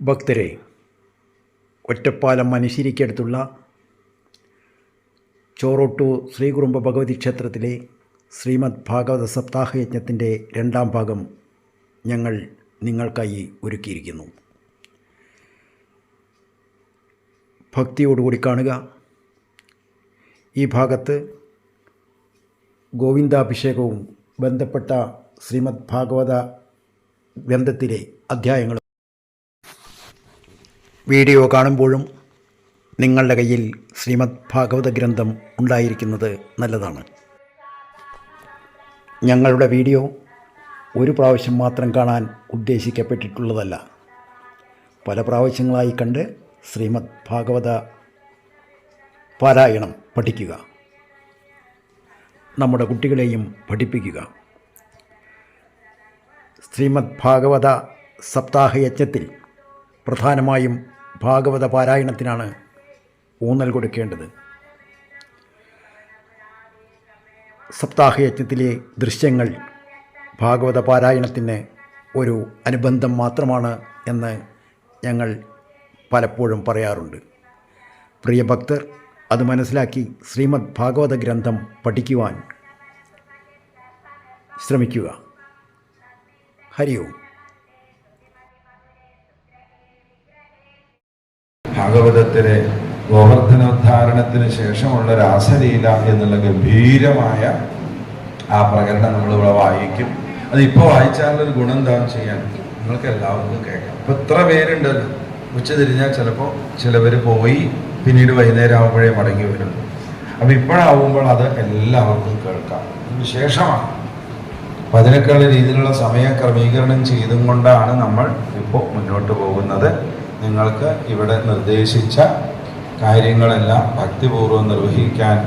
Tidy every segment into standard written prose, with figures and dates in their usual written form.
ഭക്തരെ, ഒറ്റപ്പാലം മനശ്ശേരിക്കടുത്തുള്ള ചോറോട്ടു ശ്രീകുറുമ്പ ഭഗവതി ക്ഷേത്രത്തിലെ ശ്രീമദ് ഭാഗവത സപ്താഹയജ്ഞത്തിൻ്റെ രണ്ടാം ഭാഗം ഞങ്ങൾ നിങ്ങൾക്കായി ഒരുക്കിയിരിക്കുന്നു. ഭക്തിയോടുകൂടി കാണുക. ഈ ഭാഗത്ത് ഗോവിന്ദാഭിഷേകവും ബന്ധപ്പെട്ട ശ്രീമദ് ഭാഗവത ഗ്രന്ഥത്തിലെ അധ്യായങ്ങളും വീഡിയോ കാണുമ്പോഴും നിങ്ങളുടെ കയ്യിൽ ശ്രീമദ് ഭാഗവത ഗ്രന്ഥം ഉണ്ടായിരിക്കുന്നത് നല്ലതാണ്. ഞങ്ങളുടെ വീഡിയോ ഒരു പ്രാവശ്യം മാത്രം കാണാൻ ഉദ്ദേശിക്കപ്പെട്ടിട്ടുള്ളതല്ല. പല പ്രാവശ്യങ്ങളായി കണ്ട് ശ്രീമദ് ഭാഗവത പാരായണം പഠിക്കുക. നമ്മുടെ കുട്ടികളെയും പഠിപ്പിക്കുക. ശ്രീമദ് ഭാഗവത സപ്താഹയജ്ഞത്തിൽ പ്രധാനമായും ഭാഗവത പാരായണത്തിനാണ് ഊന്നൽ കൊടുക്കേണ്ടത്. സപ്താഹയജ്ഞത്തിലെ ദൃശ്യങ്ങൾ ഭാഗവത പാരായണത്തിന് ഒരു അനുബന്ധം മാത്രമാണ് എന്ന് ഞങ്ങൾ പലപ്പോഴും പറയാറുണ്ട്. പ്രിയ ഭക്തർ അത് മനസ്സിലാക്കി ശ്രീമദ് ഭാഗവത ഗ്രന്ഥം പഠിക്കുവാൻ ശ്രമിക്കുക. ഹരി ഓം. ഭാഗവതത്തിലെ ഗോവർദ്ധനോദ്ധാരണത്തിന് ശേഷമുള്ള രാസലീല എന്നുള്ള ഗംഭീരമായ ആ പ്രകടനം നമ്മളിവിടെ വായിക്കും. അതിപ്പോൾ വായിച്ചാലൊരു ഗുണം എന്താണെന്ന് ചെയ്യാൻ നിങ്ങൾക്ക് എല്ലാവർക്കും കേൾക്കാം. ഇപ്പം ഇത്ര പേരുണ്ടല്ലോ, ഉച്ച തിരിഞ്ഞാൽ ചിലപ്പോൾ ചിലവർ പോയി പിന്നീട് വൈകുന്നേരം ആകുമ്പോഴേ മടങ്ങി വരുന്നു. അപ്പം ഇപ്പോഴാവുമ്പോൾ അത് എല്ലാവർക്കും കേൾക്കാം. വിശേഷമാണ്. അപ്പം അതിനൊക്കെയുള്ള രീതിയിലുള്ള സമയ ക്രമീകരണം ചെയ്തും കൊണ്ടാണ് നമ്മൾ ഇപ്പോൾ മുന്നോട്ട് പോകുന്നത്. നിങ്ങൾക്ക് ഇവിടെ നിർദ്ദേശിച്ച കാര്യങ്ങളെല്ലാം ഭക്തിപൂർവ്വം നിർവഹിക്കാൻ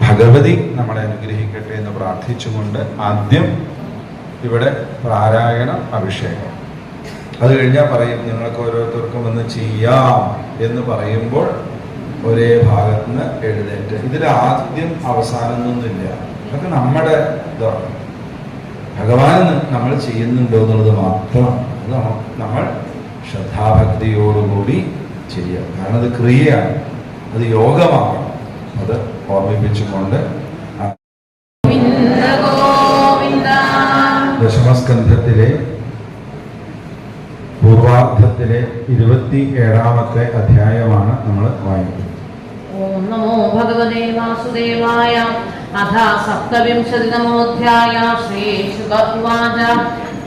ഭഗവതി നമ്മളെ അനുഗ്രഹിക്കട്ടെ എന്ന് പ്രാർത്ഥിച്ചുകൊണ്ട് ആദ്യം ഇവിടെ പാരായണം, അഭിഷേകം. അത് കഴിഞ്ഞാൽ പറയും നിങ്ങൾക്ക് ഓരോരുത്തർക്കും ഒന്ന് ചെയ്യാം എന്ന് പറയുമ്പോൾ ഒരേ ഭാഗത്ത് നിന്ന് എഴുന്നേറ്റ്. ഇതിൽ ആദ്യം അവസാനമൊന്നുമില്ല. അതൊക്കെ നമ്മുടെ ഇതാണ്. ഭഗവാൻ നമ്മൾ ചെയ്യുന്നുണ്ടോ എന്നുള്ളത് മാത്രം അത് നമ്മൾ ശ്രദ്ധാഭക്തിയോടുകൂടി ചെയ്യുക. കാരണം അത് ക്രിയയാണ്, അത് യോഗമാണ്. അത് ഓർമ്മിപ്പിച്ചുകൊണ്ട് ദശമസ്കന്ധത്തിലെ പൂർവാർദ്ധത്തിലെ 27-ാമത്തെ അധ്യായമാണ് നമ്മൾ വായിക്കുന്നത്. ഓം നമോ ഭഗവതേ വാസുദേവായ. അഥ സപ്തവിംശതിതമോऽധ്യായ. ശ്രീശുക ഉവാച.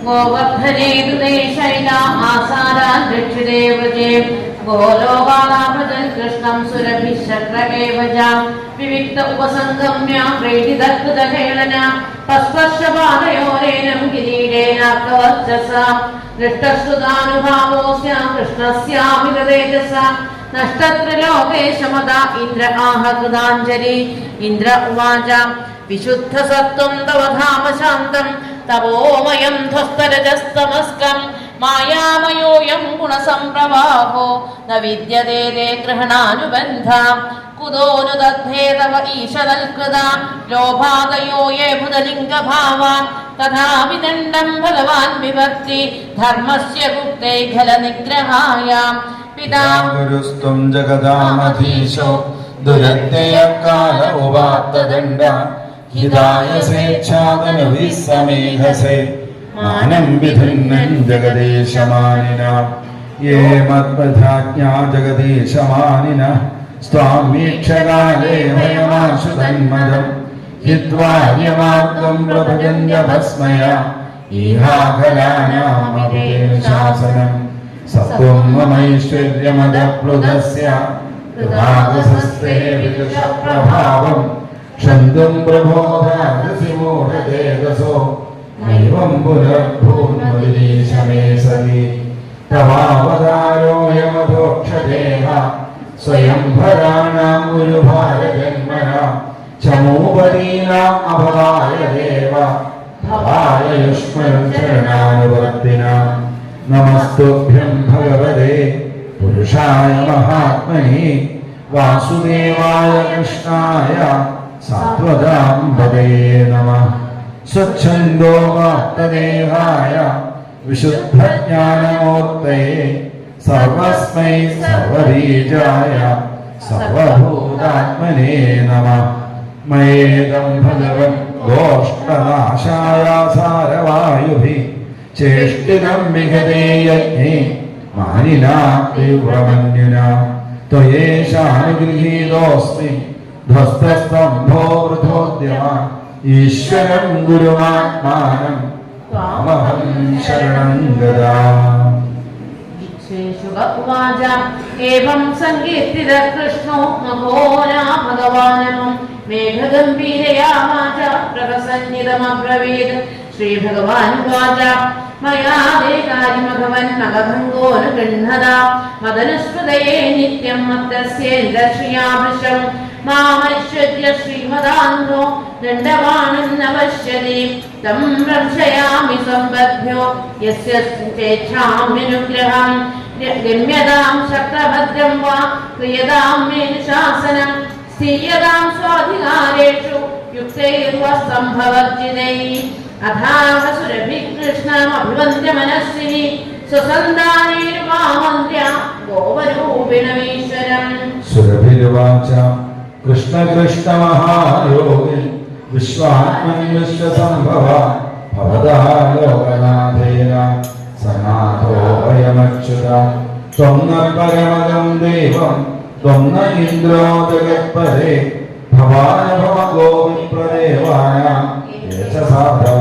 ഗോവർദ്ധനേ ദുദേശൈല ആസാരാൻ ദക്ഷിണേ വ്രജേ ഗോലോകാലാഭജൻ കൃഷ്ണം സുരഭിശക്രമേവ ച വിവിക്ത ഉപസംഗമ്യ പ്രീതിതകൃതഹേളന പസ്പർശപാദയോരേനം കിരീടേനാർക്കവർച്ചസ ദൃഷ്ടശ്രുതാനുഭാവോസ്യ കൃഷ്ണസ്യാമിതതേജസ നഷ്ടത്രിലോകേശമത ഇന്ദ്ര ആഹ കൃതാഞ്ജലി. ഇന്ദ്ര ഉവാച. വിശുദ്ധ സത്വം തവ ധാമ ശാന്തം തപോമയം ധ്വസ്തരജസ്തമസ്കം മായാമയോയം ഗുണസംപ്രവാഹോ ന വിദ്യതേ തേ ഗ്രഹണാനുബന്ധ കുതോനു ദദ്ധേ തവ ഈശതൽകൃത ലോഭാദയോ യേ ഭുതലിംഗഭാവ തഥാ വിദണ്ഡം ഭഗവാൻ വിഭക്തി ധർമ്മസ്യ ഗുപ്തൈ ഖലനിഗ്രഹായ. പിതാ ഗുരുസ്ത്വം ജഗദാമധീശോ ദുരത്യയ കാല ഉപാത്തദണ്ഡ ഹിതായ സ്വേച്ഛാദനുവിസ്സമേഹസേ മാനം വിധിന്നൻ ജഗദീശമാനിന യേ മദ്ബധാജ്ഞാ ജഗദീശമാനിന സ്വാം വീക്ഷകാലേ ഭയമാശു തന്മദം ഹിത്വാര്യമാർഗം പ്രഭജന്യ ഭസ്മയ ഈഹാഖലാനാമപേന ശാസനം സത്വം മമൈശ്വര്യമദപ്ലുതസ്യ കൃതാഗസസ്തേ വിദുഷപ്രഭാവം ക്ഷന്തും പ്രബോധാദസിമൂഢതേജസോ നൈവം പുനർഭൂന്മദിനീശമേ സതി തവാവതാരോയമധോക്ഷദേഹ സ്വയംഭരാണാം ഗുരുഭാരജന്മന ചമോപദീനാം അഭവായ ദേവ ഭവായ യുഷ്മരുചരണാനുവർത്തിനാം നമസ്തുഭ്യം ഭഗവതേ പുരുഷായ മഹാത്മനി വാസുദേവായ കൃഷ്ണായ സാത്വതാം പദേ നമഃ. സ്വച്ഛന്തോ വാക്തദേഹായ വിശുദ്ധജ്ഞാനമൂർത്തയെ സർവസ്മൈ സർവബീജായ സർവഭൂതാത്മനേ നമഃ. മയേദം ഭഗവൻ ഗോഷ്ടനാശായ സാരവായുഭിः ചേഷ്ടിതം വിഗതേ യജ്ഞേ മാനിനാ തീവ്രമന്യുനാ ത്വയേഷാനുഗൃഹീതോऽസ്മി ധ്വസ്തസ്തംഭോ വൃഥോദ്യമ ഈശ്വരം ഗുരുമാത്മാനം ത്വാമഹം ശരണം ഗതാ. उवाच एवं सङ्कीर्तितः कृष्णो मघोना भगवानमं मेघगम्भीरया वाचा प्रकसन्निधमब्रवीत्. श्रीभगवानुवाच मया देकारिमघवन्मगभङ्गो न गृह्णदा मदनुस्मृतये नित्यं मत्तस्येन्द्रश्रियाभृशम् मामैश्वर्य श्रीमदान्धो दण्डवाणं नवश्यति तं रक्षयामि सम्बद्ध्यो यस्य चेच्छाम्यनुग्रहम् गम्यतां शक्रभद्रं वा क्रियतां मे शासनं स्थीयतां स्वाधिकारेषु युक्तैर्वस्तम्भवर्जितैः अथावसुरभिः कृष्णमभिवन्द्य मनस्विनि स्वसन्धानैर्वामन्त्र्य गोवरूपिणमीश्वरम्. सुरभिर्वाच कृष्ण कृष्ण महायोगी विश्वात्मन् विश्वसम्भव भवतः लोकनाथेन सनाथो वयमच्युता त्वं न परमगं देवं त्वं न इन्द्रो जगत्पते भवान् भवगो विप्रदेवानां ये च साधव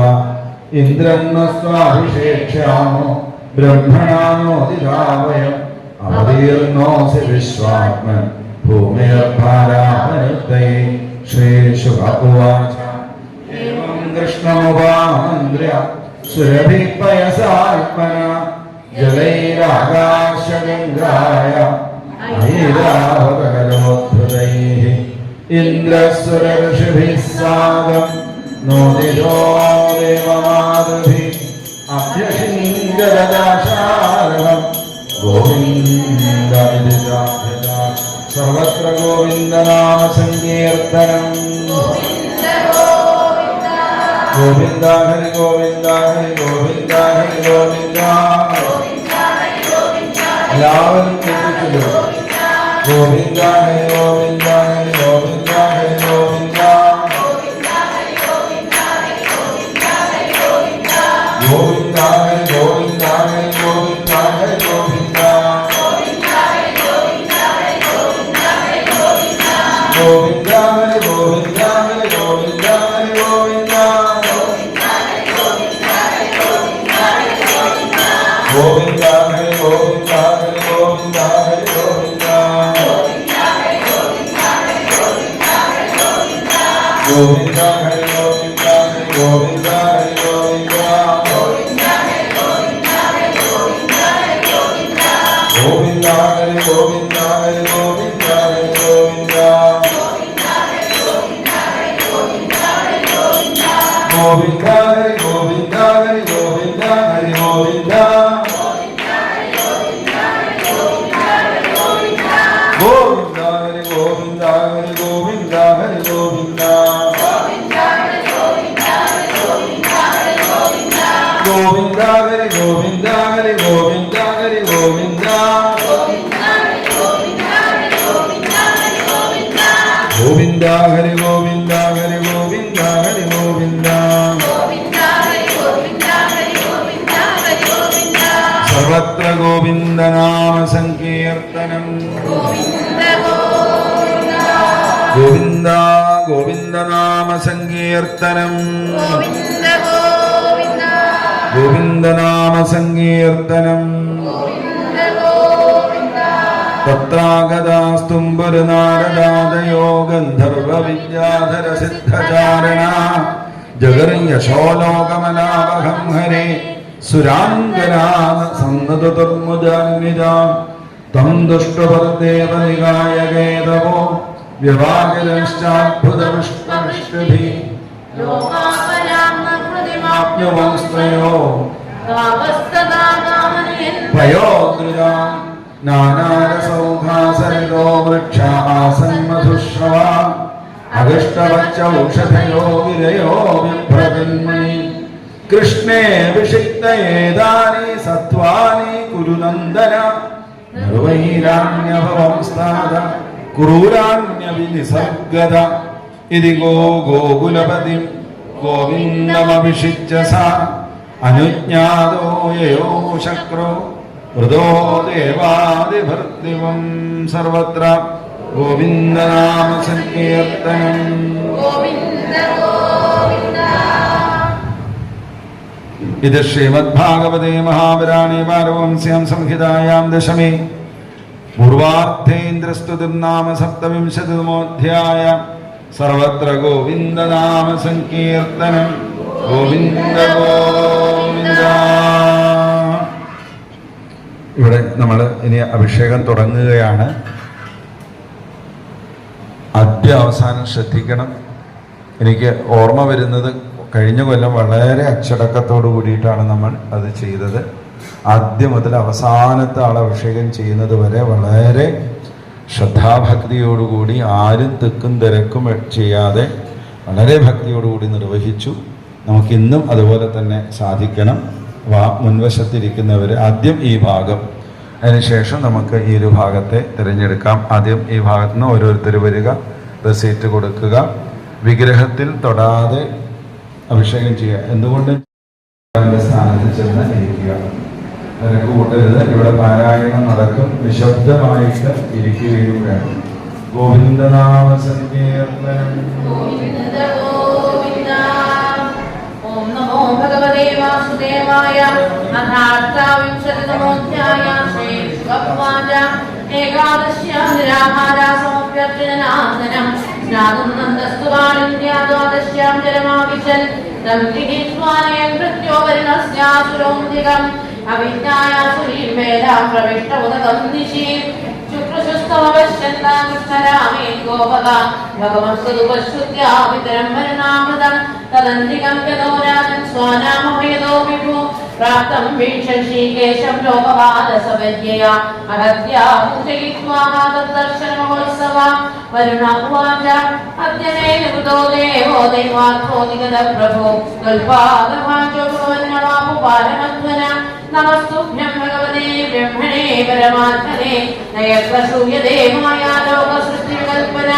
इन्द्रं न स्वाभिषेक्ष्यामो ब्रह्मणानोदिता वयम् अवतीर्णोऽसि विश्वात्मन् भूमिर्भारावनिर्दये. श्रीशुक उवाच एवं कृष्णमुपामन्त्र्य सुरभिः पयसात्मना जलैराकाशगङ्गाय ऐरावतकरोद्धृतैः इन्द्रस्वरऋषिभिः साकं नोदितो देवमातृभिः अभ्यषिञ्जलदाशारवम् गोविन्दमिति चाभ्यता. सर्वत्र गोविन्दनाम सङ्कीर्तनम्. गोविन्द हरि गोविन्द हरि गोविन्द हरि गोविन्द. എല്ലാവരും കേട്ടിട്ടുണ്ടോ? ഗോവിന്ദ ഹരി ഗോവിന്ദ ഹരി ഗോവിന്ദ ഹരി ഗോവിന്ദ. ഗോവിന്ദ ഹരി ഗോവിന്ദ ഹരി ഗോവിന്ദ ഹരി ഗോവിന്ദ. ഗോവിന്ദ ഹരി ഗോവിന്ദ ഹരി ഗോവിന്ദ ഹരി ഗോവിന്ദ. ഗോവിന്ദ ഹരി ഗോവിന്ദ ഹരി ഗോവിന്ദ ഹരി ഗോവിന്ദ. ഗോവിന്ദ ഹരി ഗോവിന്ദ ഹരി ഗോവിന്ദ ഹരി ഗോവിന്ദ. ഗോവിന്ദ ഹരി ഗോവിന്ദ ഹരി ഗോവിന്ദ ഹരി ഗോവിന്ദ. ഗോവിന്ദ ഹരി ഗോവിന്ദ ഹരി ഗോവിന്ദ ഹരി ഗോവിന്ദ. ഗോവിന്ദ ഹരി ഗോവിന്ദ ഹരി ഗോവിന്ദ ഹരി ഗോവിന്ദ. ഗോവിന്ദ ഹരി ഗോവിന്ദ ഹരി ഗോവിന്ദ ഹരി ഗോവിന്ദ. ഗോവിന്ദ ഹരി ഗോവിന്ദ ഹരി ഗോവിന്ദ ഹരി ഗോവിന്ദ. ഗോവിന്ദ ഹരി ഗോവിന്ദ ഹരി ഗോവിന്ദ ഹരി ഗോവിന്ദ. ഗോവിന്ദ ഹരി ഗോവിന്ദ ഹരി ഗോവിന്ദ ഹരി ഗോവിന്ദ. സർവത്ര ഗോവിന്ദനാമ സങ്കീർത്തനം. ഗോവിന്ദ ഗോവിന്ദനാമ സങ്കീർത്തനം. ഗോവിന്ദനാമ സങ്കീർത്തനം. തത്രാഗതാസ്തുംബുരു നാരദാദയോ ഗന്ധർവ വിദ്യാധര സിദ്ധചാരണ ജഗർയശോലോകമലാവഹം ഹരേ സുരാംഗനാഥ സന്നതുർമുജാന്വിജാ ത്വം ദുഷ്ടപർദേവ നികായകേതവോ വ്യവാകിരശ്ചാദ്ഭുതപുഷ്പവിഷ്ടിഭിः ലോകാപരാംനകൃതിമാപ്നുവംസ്ത്രയോ പയോദ്രുജാം നാനാരസൗഘാസരിതോ വൃക്ഷ ആസന്മധുശ്രവ അഗഷ്ടവച്ചൗഷധയോ വിരയോ വിഭ്രതിന്മണി കൃഷ്ണേ വിഷിക്ത ഏതാനി സത്വാനി കുരുനന്ദന നിർവൈരാണ്യഭവം സ്ഥാത ക്രൂരാണ്യവിനിസർഗത ഇതി ഗോകുലപതി ഗോവിന്ദമഭിഷിച്ച സാ അനുജ്ഞാതോ യയോ ശക്രോ വൃതോ ദേവാദിഭർദിവം സർവത്ര ഗോവിന്ദനാമ സങ്കീർത്തനം. ഇത് ശ്രീമദ്ഭാഗവതേ മഹാപുരാണേ പാരവംസ്യാം സംഹിതായാം ദശമേ പൂർവാർദ്ധേന്ദ്രസ്തുതിർനാമ സപ്തവിംശതിതമോऽധ്യായ. സർവത്ര ഗോവിന്ദനാമ സങ്കീർത്തനം. ഗോവിന്ദ ഗോവിന്ദ. ഇവിടെ നമ്മൾ ഇനി അഭിഷേകം തുടങ്ങുകയാണ്. ആദ്യ അവസാനം ശ്രദ്ധിക്കണം. എനിക്ക് ഓർമ്മ വരുന്നത് കഴിഞ്ഞ കൊല്ലം വളരെ അച്ചടക്കത്തോടു കൂടിയിട്ടാണ് നമ്മൾ അത് ചെയ്തത്. ആദ്യം മുതൽ അവസാനത്തെ ആൾ അഭിഷേകം ചെയ്യുന്നത് വരെ വളരെ ശ്രദ്ധാഭക്തിയോടുകൂടി, ആരും തിക്കും തിരക്കും ചെയ്യാതെ വളരെ ഭക്തിയോടുകൂടി നിർവഹിച്ചു. നമുക്കിന്നും അതുപോലെ തന്നെ സാധിക്കണം. മുൻവശത്തിരിക്കുന്നവർ ആദ്യം ഈ ഭാഗം, അതിനുശേഷം നമുക്ക് ഈ ഒരു ഭാഗത്തെ തിരഞ്ഞെടുക്കാം. ആദ്യം ഈ ഭാഗത്ത് നിന്ന് ഓരോരുത്തർ വരിക, റെസീറ്റ് കൊടുക്കുക, വിഗ്രഹത്തിൽ തൊടാതെ അഭിഷേകം ചെയ്യുക. എന്തുകൊണ്ട് സ്ഥാനത്ത് ചെന്ന് ഇരിക്കുക, തിരക്ക് കൂട്ടരുത്. ഇവിടെ പാരായണം നടക്കും, നിശബ്ദമായിട്ട് ഇരിക്കുകയും വേണം. ഗോവിന്ദനാമ സങ്കീർത്തനം. ഓം നമോ ഭഗവതേ വാസുദേവായ. അഥാഷ്ടാവിംശതിതമോऽധ്യായ. ശ്രീശുകവാച. ഏകാദശ്യാം നിരാഹാരസമഭ്യർച്ചനാസനം സ്നാതും നന്ദസ്തുവാണിന്ദ്യാദ്വാദശ്യാം ജലമാവിശൽ തം ഗൃഹീത്വാനയം കൃത്യോപരിണസ്യാസുരോന്തികം അവിജ്ഞായാസുരീം വേദാം പ്രവിഷ്ടമുദകം നിശീം ശുക്രശുസ്തമവശ്യന്താം കൃഷ്ണരാമേ ഗോപക ഭഗവത്സതുപശ്രുത്യാവിതരം വരണാമൃതം തദന്തികം യതോ രാജൻ സ്വാനാമഭയതോ വിഭു പ്രാപ്തം വീക്ഷീകേശം ലോകപാദസവജ്ഞയ അഹത്യാ പൂജയിത്വാ തദ്ദർശനമഹോത്സവ. വരുണ ഉവാച. അദ്യ മേ നിവൃതോ ദേവോ ദൈവാർത്ഥോ നിഗത പ്രഭോ കൽപാദഭാജോ ഭവന്നവാപുപാരമധ്വന നമസ്തുഭ്യം ഭഗവതേ ബ്രഹ്മണേ പരമാത്മനെ നയത്ര ശ്രൂയതേ മായാ ലോകസൃഷ്ടിവികൽപ്പന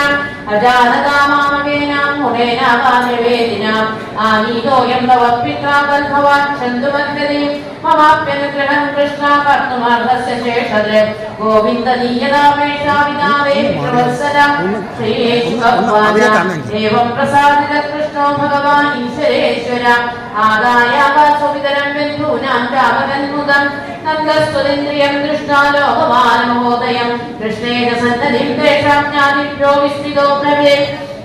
അജാനതാമാമകേനാം മുനേനാവാനിവേദിനാം ആനീതോയം തവ പിത്രാ കൽഭവാൻ ഛന്തുമഗ്രതേ മമാപ്യനുഗ്രഹം കൃഷ്ണ കർത്തുമർഹസ്യ ശേഷദ് ഗോവിന്ദ നീയതാപേക്ഷാവിതാവേ പ്രവത്സര. ശ്രീയേശുവാച. ഏവം പ്രസാദിത കൃഷ്ണോ ഭഗവാൻ ഈശ്വരേശ്വര ആദായാകാശോവിതരം ബന്ധൂനാം രാമകന്മുദം നന്ദസ്തുതിന്ദ്രിയം ദൃഷ്ടാ ലോകമാനമഹോദയം കൃഷ്ണേന സന്നദ്ധിം തേഷാം ജ്ഞാതിഭ്യോ വിസ്മിതോ ഭ്രവേ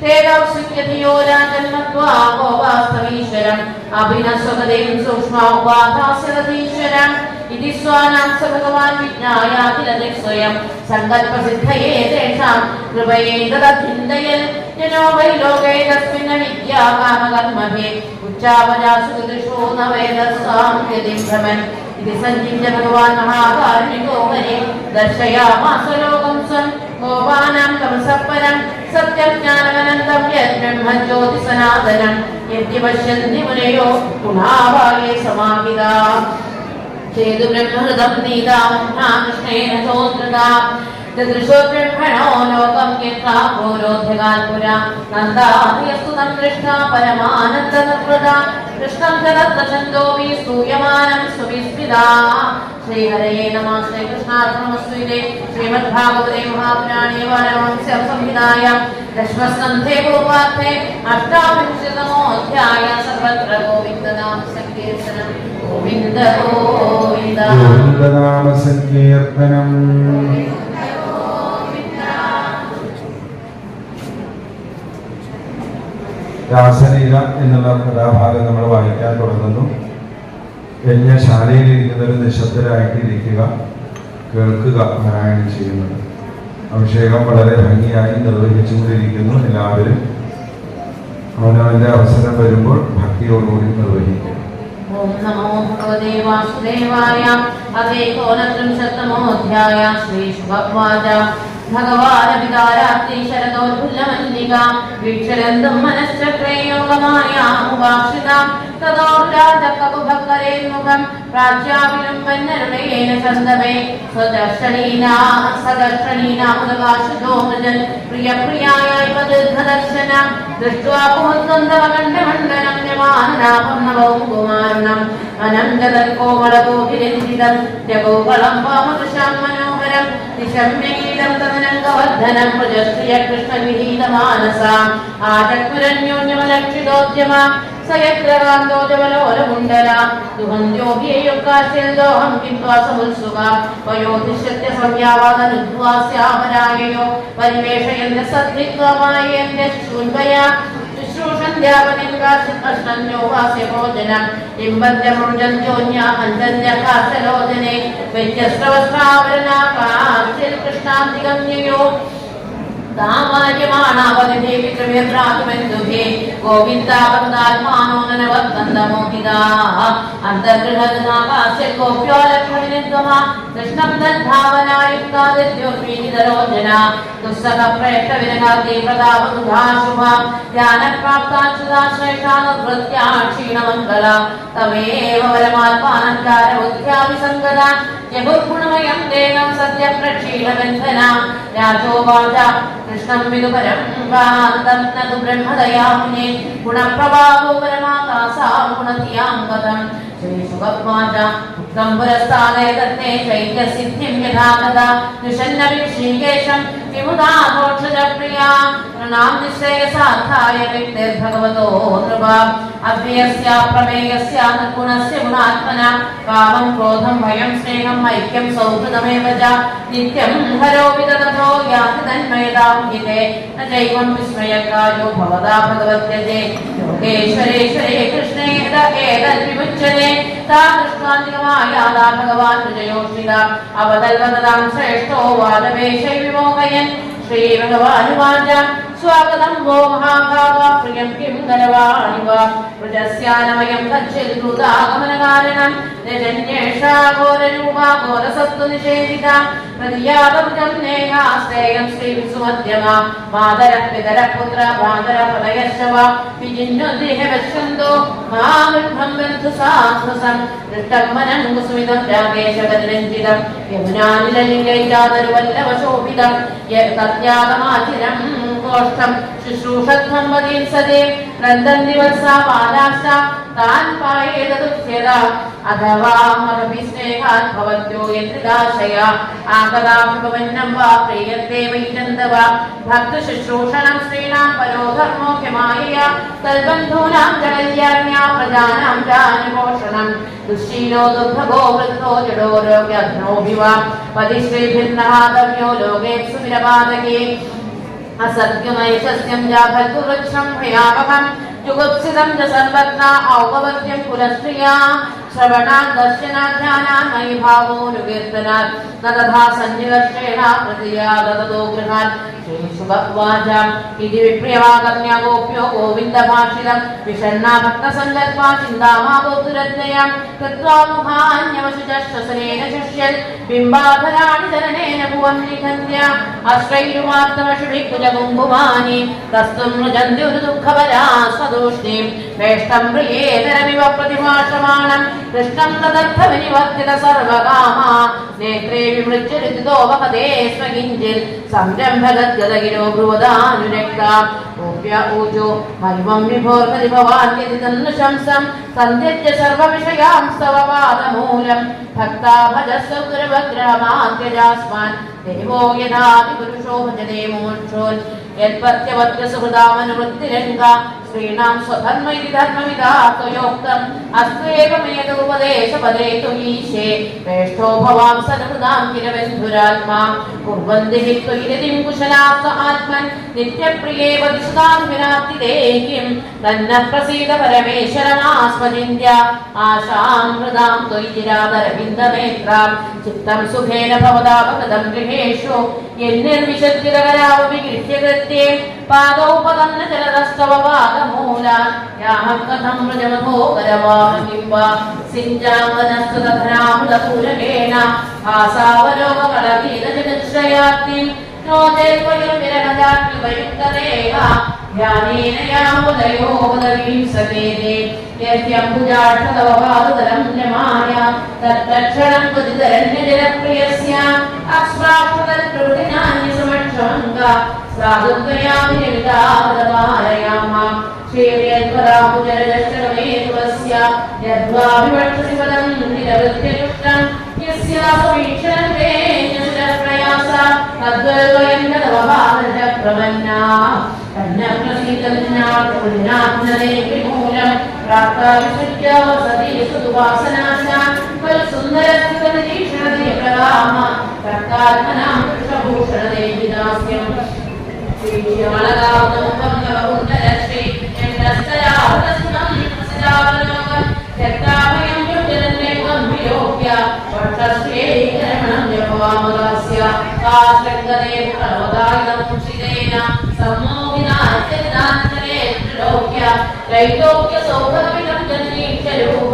തേദൗസുഖ്യധിയോ രാജന്മത്വാ ഗോവാസ്തവീശ്വരം അഭിനസ്വഗതേം സൂക്ഷ്മാ ഉപാധാസ്യതീശ്വരം ഇതി സ്വാനാം സ ഭഗവാൻ വിജ്ഞായാഖിലദിക് സ്വയം സങ്കല്പസിദ്ധയേ തേഷാം കൃപയേ തദഭിന്ദയൽ ജനോ വൈ ലോകേ തസ്മിന്ന വിദ്യാ കാമകർമ്മഭേ ഉച്ചാവജാസു ദൃശോ ന വേദസ്വാം യതിം ഭ്രമൻ ഇതി സഞ്ജിന്യ ഭഗവാൻ മഹാകാരുണികോ വരെ ദർശയാമാസ ലോകം സ്വം ഗോപാനാം തമസപരം സത്യം ജ്ഞാനമനന്തം യത് ബ്രഹ്മജ്യോതി സനാതനം യദ്യ പശ്യന്തി മുനയോ ഗുണാഭാഗേ സമാഹിതാ ചേതു ബ്രഹ്മഹൃദം നീതാം കൃഷ്ണേന ചോദ്രതാം ദൃശോ ബ്രഹ്മണോ ലോകം യഥാ ഘോരോദ്യകാൽപുരാ നന്ദാദിയസ്തു തം കൃഷ്ണ പരമാനന്ദനിർവൃത കൃഷ്ണം ജലദ്ദശന്തോപി സ്തൂയമാനം സുവിസ്മിതാ. ശ്രീഹരയേ നമഃ. ശ്രീകൃഷ്ണാർപ്പണമസ്തു. ശ്രീമദ്ഭാഗവതേ മഹാപുരാണേ പാരമഹംസ്യാം സംഹിതായാം ദശമസ്കന്ധേ പൂർവാർദ്ധേ അഷ്ടാവിംശതിതമോऽധ്യായ. സർവത്ര ഗോവിന്ദനാമ സങ്കീർത്തനം. ഗോവിന്ദ ഗോവിന്ദ. ഗോവിന്ദനാമ സങ്കീർത്തനം. രാസലീല എന്നുള്ള കഥാഭാഗം നമ്മൾ വായിക്കാൻ തുടങ്ങുന്നു. യജ്ഞശാലയിലിരിക്കുന്നവർ നിശബ്ദരായിട്ട് ഇരിക്കുക, കേൾക്കുക പാരായണം ചെയ്യുന്നത്. അഭിഷേകം വളരെ ഭംഗിയായി നിർവഹിച്ചുകൊണ്ടിരിക്കുന്നു. എല്ലാവരും അവനവന്റെ അവസരം വരുമ്പോൾ ഭക്തിയോടുകൂടി നിർവഹിക്കും. ഓം നമോ ഭഗവതേ വാസുദേവായ. അതേകോനത്രിംശത്തമോऽധ്യായ. ശ്രീശുകവാച. ഭഗവാനവികാരാത്രി ശരദോൽഫുല്ലമല്ലികാം വീക്ഷരന്തം മനശ്ചക്രയോഗമായാമുപാക്ഷിതാം തതോരാജകകുഭക്കരേന്മുഖം പ്രാച്യാവിലുംബന്നരുടേന ചന്ദമേ സദർശനീനാമുദകാശുതോമൃജൻ പ്രിയപ്രിയായ ദീർഘദർശന ദൃഷ്ട്വാ കുമുദ്ഗന്ധവകണ്ഠമണ്ഡനം യമാനാഭം നവകുമാരണം അനന്തതൽകോമളഗോപിരഞ്ജിതം ജഗോപളം വാമകൃശാം മനോഹരം നിശമ്യഗീതം തദനംഗവർദ്ധനം പ്രജസ്ത്രിയ കൃഷ്ണവിഹീതമാനസാം ആചക്കുരന്യോന്യമലക്ഷിതോദ്യമാം സയത്രകാന്തോജവലോലമുണ്ടലാം ദുഹന്ത്യോഭിയോകാശേദോഹം കിംവാസമുത്സുകാം വയോധിഷ്യത്യ സംയാവാദനുദ്വാസ്യാപരായയോ പരിവേഷയന്യ സദ്വിത്വമായേന്യ ശൂൻവയാ ോജനം ിംബന്ത്യമൃജന്യോന്യാഹന്തന്യകാശലോചനെ വ്യത്യസ്തവസ്ത്രാവരണാകാശിൽ കൃഷ്ണാന്തികന്യോ താമാര്യമാണാവതിദേവി ത്രിവേദ്രാതുമെന്തുഭേ ഗോവിന്ദാവൃതാത്മാനോനവത്കന്ദമോഹിതാ അന്തർഗൃഹനാകാശ ഗോപ്യോലക്ഷ്മണിനിദ്വമാ കൃഷ്ണം ദദ്ധാവനായുക്താദിത്യോർമീനിതരോജന ദുസ്സഹ പ്രേക്ഷവിരഹാദി പ്രതാപദുധാശുഭാ ജ്ഞാനപ്രാപ്താച്യുതാശ്രേഷ്ഠാനുഭൃത്യാ ക്ഷീണമംഗള തമേവ പരമാത്മാനന്ദാരബുദ്ധ്യാവിസംഗത ജഗുർഗുണമയം ദേഹം സത്യപ്രക്ഷീണബന്ധന രാജോവാച കൃഷ്ണം വിദുപരം കാന്തം ബ്രഹ്മദയാമുനെ ഗുണപ്രഭാവോ പരമാകാസാം ഗുണതിയാം ഗതം ശ്രീസുഖവാച ഉക്തം പുരസ്താദേ ദത്തേ ചൈത്യസിദ്ധിം യഥാകഥ നിഷന്നവിക്ഷീകേശം വിമുദാഘോഷജപ്രിയാ പ്രണാം നിശ്രേയസാർത്ഥായ വ്യക്തിർഭഗവതോ നൃപ അവ്യയസ്യ പ്രമേയസ്യ നിർഗുണസ്യ ഗുണാത്മന കാമം ക്രോധം ഭയം സ്നേഹം ഐക്യം സൗഹൃദമേവ ച നിത്യം ഹരോപി തതോ യാതി തന്മയതാം ഹിതേ ന ചൈവം വിസ്മയകായോ ഭവതാ ഭഗവത്യജേ യോഗേശ്വരേശ്വരേ കൃഷ്ണേ ഏതദ്വിമുച്യതേ താ കൃഷ്ണാന്തികമായാതാ ഭഗവാൻ വിജയോഷിത അവതൽവദതാം ശ്രേഷ്ഠോ വാദവേശൈ വിമോഹയൻ ശ്രീഭഗവാനുവാച സ്വാഗതം വോ മഹാഭാഗ പ്രിയം കിം ഗരവാണിവ പ്രജസ്യാനമയം കച്ചിൽഭൂതാഗമനകാരണം രജന്യേഷാഘോരൂപാ ഘോരസത്വനിഷേധിത പ്രതിയാതം നേഹാശ്രേയം ശ്രീവിസുമധ്യമ മാതര പിതര പുത്ര ഭാതര പദയശവ വിജിന്യോദ്രിഹവശന്തോ മാവിർഭം ബന്ധുസാഹൃസം ദൃഷ്ടം മനം കുസുമിതം രാഗേശകരഞ്ജിതം യമുനാനിലലിംഗൈജാതരുവല്ലവശോഭിതം തത്യാഗമാചിരം കോഷ്ടം ശുശ്രൂഷത്വം വദീംസതേ നന്ദന്ദിവത്സാ ബാലാശ്ച താൻ പായേതദുഃഖ്യത അഥവാ മതഭിസ്നേഹാത് ഭവത്യോ യന്ത്രിദാശയ ആകതാ ഭഗവന്നം വാ പ്രിയത്തെ വൈചന്ദവ ഭക്തശുശ്രൂഷണം സ്ത്രീണാം പരോ ധർമ്മോഹ്യമായ തൽബന്ധൂനാം ജഗല്യാജ്ഞാ പ്രജാനാം ജാനുപോഷണം ദുശ്ശീലോ ദുർഭഗോ വൃദ്ധോ ജഡോ രോഗ്യഘ്നോഭിവ പതിശ്രീഭിർനഹാദവ്യോ ലോകേപ്സു വിരപാതകേ അസത്യമൈശസ്യം ജാഭൽപുവൃക്ഷം ഭയാവഹം ജുഗുപ്സിതം ച സർവത്ര ഔപവദ്യം പുരസ്ത്രിയാ ശ്രവണാത് ദർശനാത് ധ്യാനാത് മയി ഭാവോനുകീർത്തനാത് ന തഥാ സന്നികർഷേണ പ്രതിയാ തതോ ഗൃഹാത് ശ്രീശുഭവാച ഇതി വിപ്രിയവാഗമ്യ ഗോപ്യോ ഗോവിന്ദഭാഷിതം വിഷണ്ണാ ഭക്തസങ്കൽപ്പാ ചിന്താമാഗോതുരജ്ഞയാം കൃത്വാ മുഖാന്യവശുജശ്വസനേന ശിഷ്യൽ ബിംബാധരാണി ചരണേന ഭുവം നിഖന്ത്യ അശ്രൈരുമാത്രമഷുഭിക്കുജകുംകുമാനി തസ്തും മൃജന്തി ഒരു ദുഃഖവരാ സ്വദൂഷ്ണീം വേഷ്ടം പ്രിയേതരമിവ പ്രതിഭാഷമാണം കൃഷ്ണം തദർത്ഥവിനിവർത്തിത സർവകാമാ നേത്രേ വിമൃച്യരുതിതോ വഹതേ സ്വകിഞ്ചിൽ സംരംഭഗദ്ഗതഗിരോ ഭ്രുവദാനുരക്താം ഗോപ്യ ഊജോ മഹിമം വിഭോർഹരി ഭവാന്യതി തന്നുശംസം സന്ധ്യജ്യ സർവവിഷയാം സ്തവപാദമൂലം ഭക്താ ഭജസ്വഗ്രഹമാദ്യജാസ്മാൻ ദേവോ യഥാതി പുരുഷോ ഭജതേ മോക്ഷോൻ യത്പത്യവത്യസുഹൃതാമനുവൃത്തിരംഗ ശ്രീണാം സ്വധർമ്മൈതി ധർമ്മവിധാത്വയോക്തം അസ്ത്വേവമേതോപദേശപദേ തുമീശേ ശ്രേഷ്ഠോ ഭവാം സദഹൃദാം കിരബന്ധുരാത്മാ കുർവന്തി ഹി ത്വയിരതിം കുശലാസ്ത ആത്മൻ നിത്യപ്രിയേ വദിഷുതാം വിനാപ്തിദേ കിം തന്നഃ പ്രസീദ പരമേശ്വരമാസ്മചിന്യ ആശാം ഹൃദാം ത്വയി ചിരാതരവിന്ദനേത്രാം ചിത്തം സുഖേന ഭവതാപകൃതം ഗൃഹേഷു യന്നിർവിശദ്ധിരകരാവവിഗൃഹ്യകൃത്യേ പാദോപകന്ന ജലതസ്തവ പാദമൂലാൻ യാഹം കഥം വ്രജമധോ കരവാഹിംബ സിഞ്ചാമനസ്തധരാമൃതപൂരകേണ ആസാവലോകകളഗീതജഗശ്രയാത്തിം नो चेत्वयं विरहदात्मयुक्तदेह ध्यानेन यामुदयो पदवीं समेते यद्यम्बुजाक्षतवपादतलं न्यमाय तत्तक्षणं पतितरण्यजनप्रियस्य अक्ष्वाक्षतत्प्रवृतिनान्यसमक्षमङ्गा साधुत्वयामि निविदापदमारयामा श्रीर्यद्वरामुजरदर्शनमेतुवस्य यद्वाभिवक्षसि पदं निरवृत्ययुक्तं यस्यासमीक्षणं वेञ्जसुरप्रयास तद्वयं तदवभावनप्रमन्ना कन्यप्रसीदन्यात्पुण्यात्मने विमूलं प्राप्ताविसृज्य वसति सुदुवासनाशा वल्सुन्दरस्थितनिरीक्षणते प्रगाम कर्तात्मनां कृष्णभूषणदेहिदास्यं श्रीश्यामलगावतमुखं नवकुण्डलश्री यन्त्रस्तयावतस्मं सदावलोक त्यक्ताभयं युजनन्येकं विलोक्य वक्षस्येकरमणं जपवामदास्य काश्रङ्गदे पर्वतायुधं श्रीदेन सम्मोहिनात्यदान्तरे त्रिलोक्य त्रैलोक्य सौभगमिदं जनीक्षरूप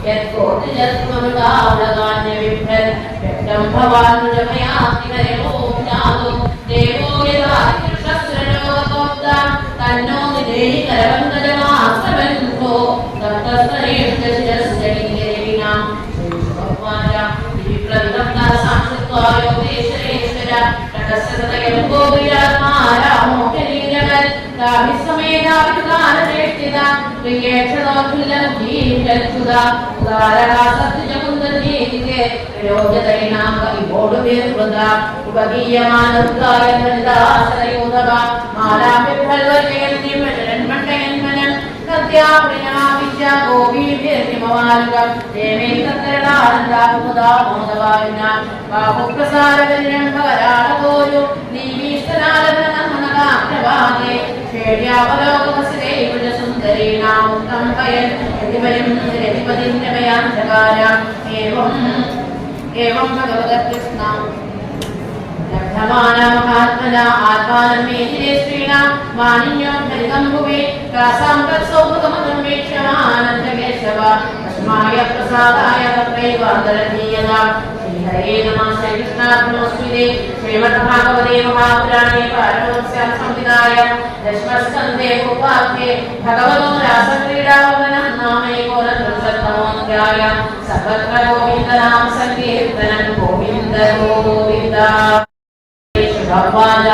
यत्कोटिजत्मरुगावलगान्यविभ्रत् व्यक्तं भवानुजमयातिमरेवो ज्ञातो देवो यदाकृष्णस्त्रलोकोक्ता तन्नो विदेहि करवङ्गजमास्त्रबन्धो तप्तस्तरेष्ठशिरश्चलिङ्गेविना श्रीभगवान दिविप्रविदग्धा सांस्कृत्वायोगेश्वरेश्वर तटस्थतयं गोविरात्मारामोक्षलीलगत् काभिस्समेधाभिगानचेष्टिता प्रियेक्षणोऽखिलजीवितच्छुदा उदारहा सत्यजकुन्दजीविते प्रयोजतैनां कविबोडुवेर्वृदा उपगीयमानोद्गायन्वनिदासरयोधवा मालाभिर्भल्वजयन्तीं वचनन्मण्डयन्मनन् सत्याप्रियमाविद्या गोपीभिर्हिमवानुगं देवेन्द्रकरणानन्दाकुमुदामोदवायुना बाहुप्रसारविरम्भवराणगोरु नीवीष्टनालभनमनगाक्षवागे श्रेण्यावलोकमसिरे सुन्दरीणामुक्तं भयन् यतिमयं यतिपतिं नमयाञ्चकार एवं भगवतकृष्णा लब्धमाना महात्मना आत्मानमेधिरे स्त्रीणां मानिन्यो धरितं भुवि तासां तत्सौभगमतं वीक्ष्यमानन्दकेशव तस्माय प्रसादाय तत्रैवान्तरधीयता श्रीहरे नमः श्रीकृष्णार्पणोऽस्मिते श्रीमद्भागवते महापुराणे पारमहंस्यां संहिताय दशमस्कन्धे उपाख्ये भगवतो रासक्रीडावनं नामैकोनत्रिंशत्तमोऽध्याय सर्वत्र गोविन्दनाम संकीर्तनं गोविन्द गोविन्द भगवान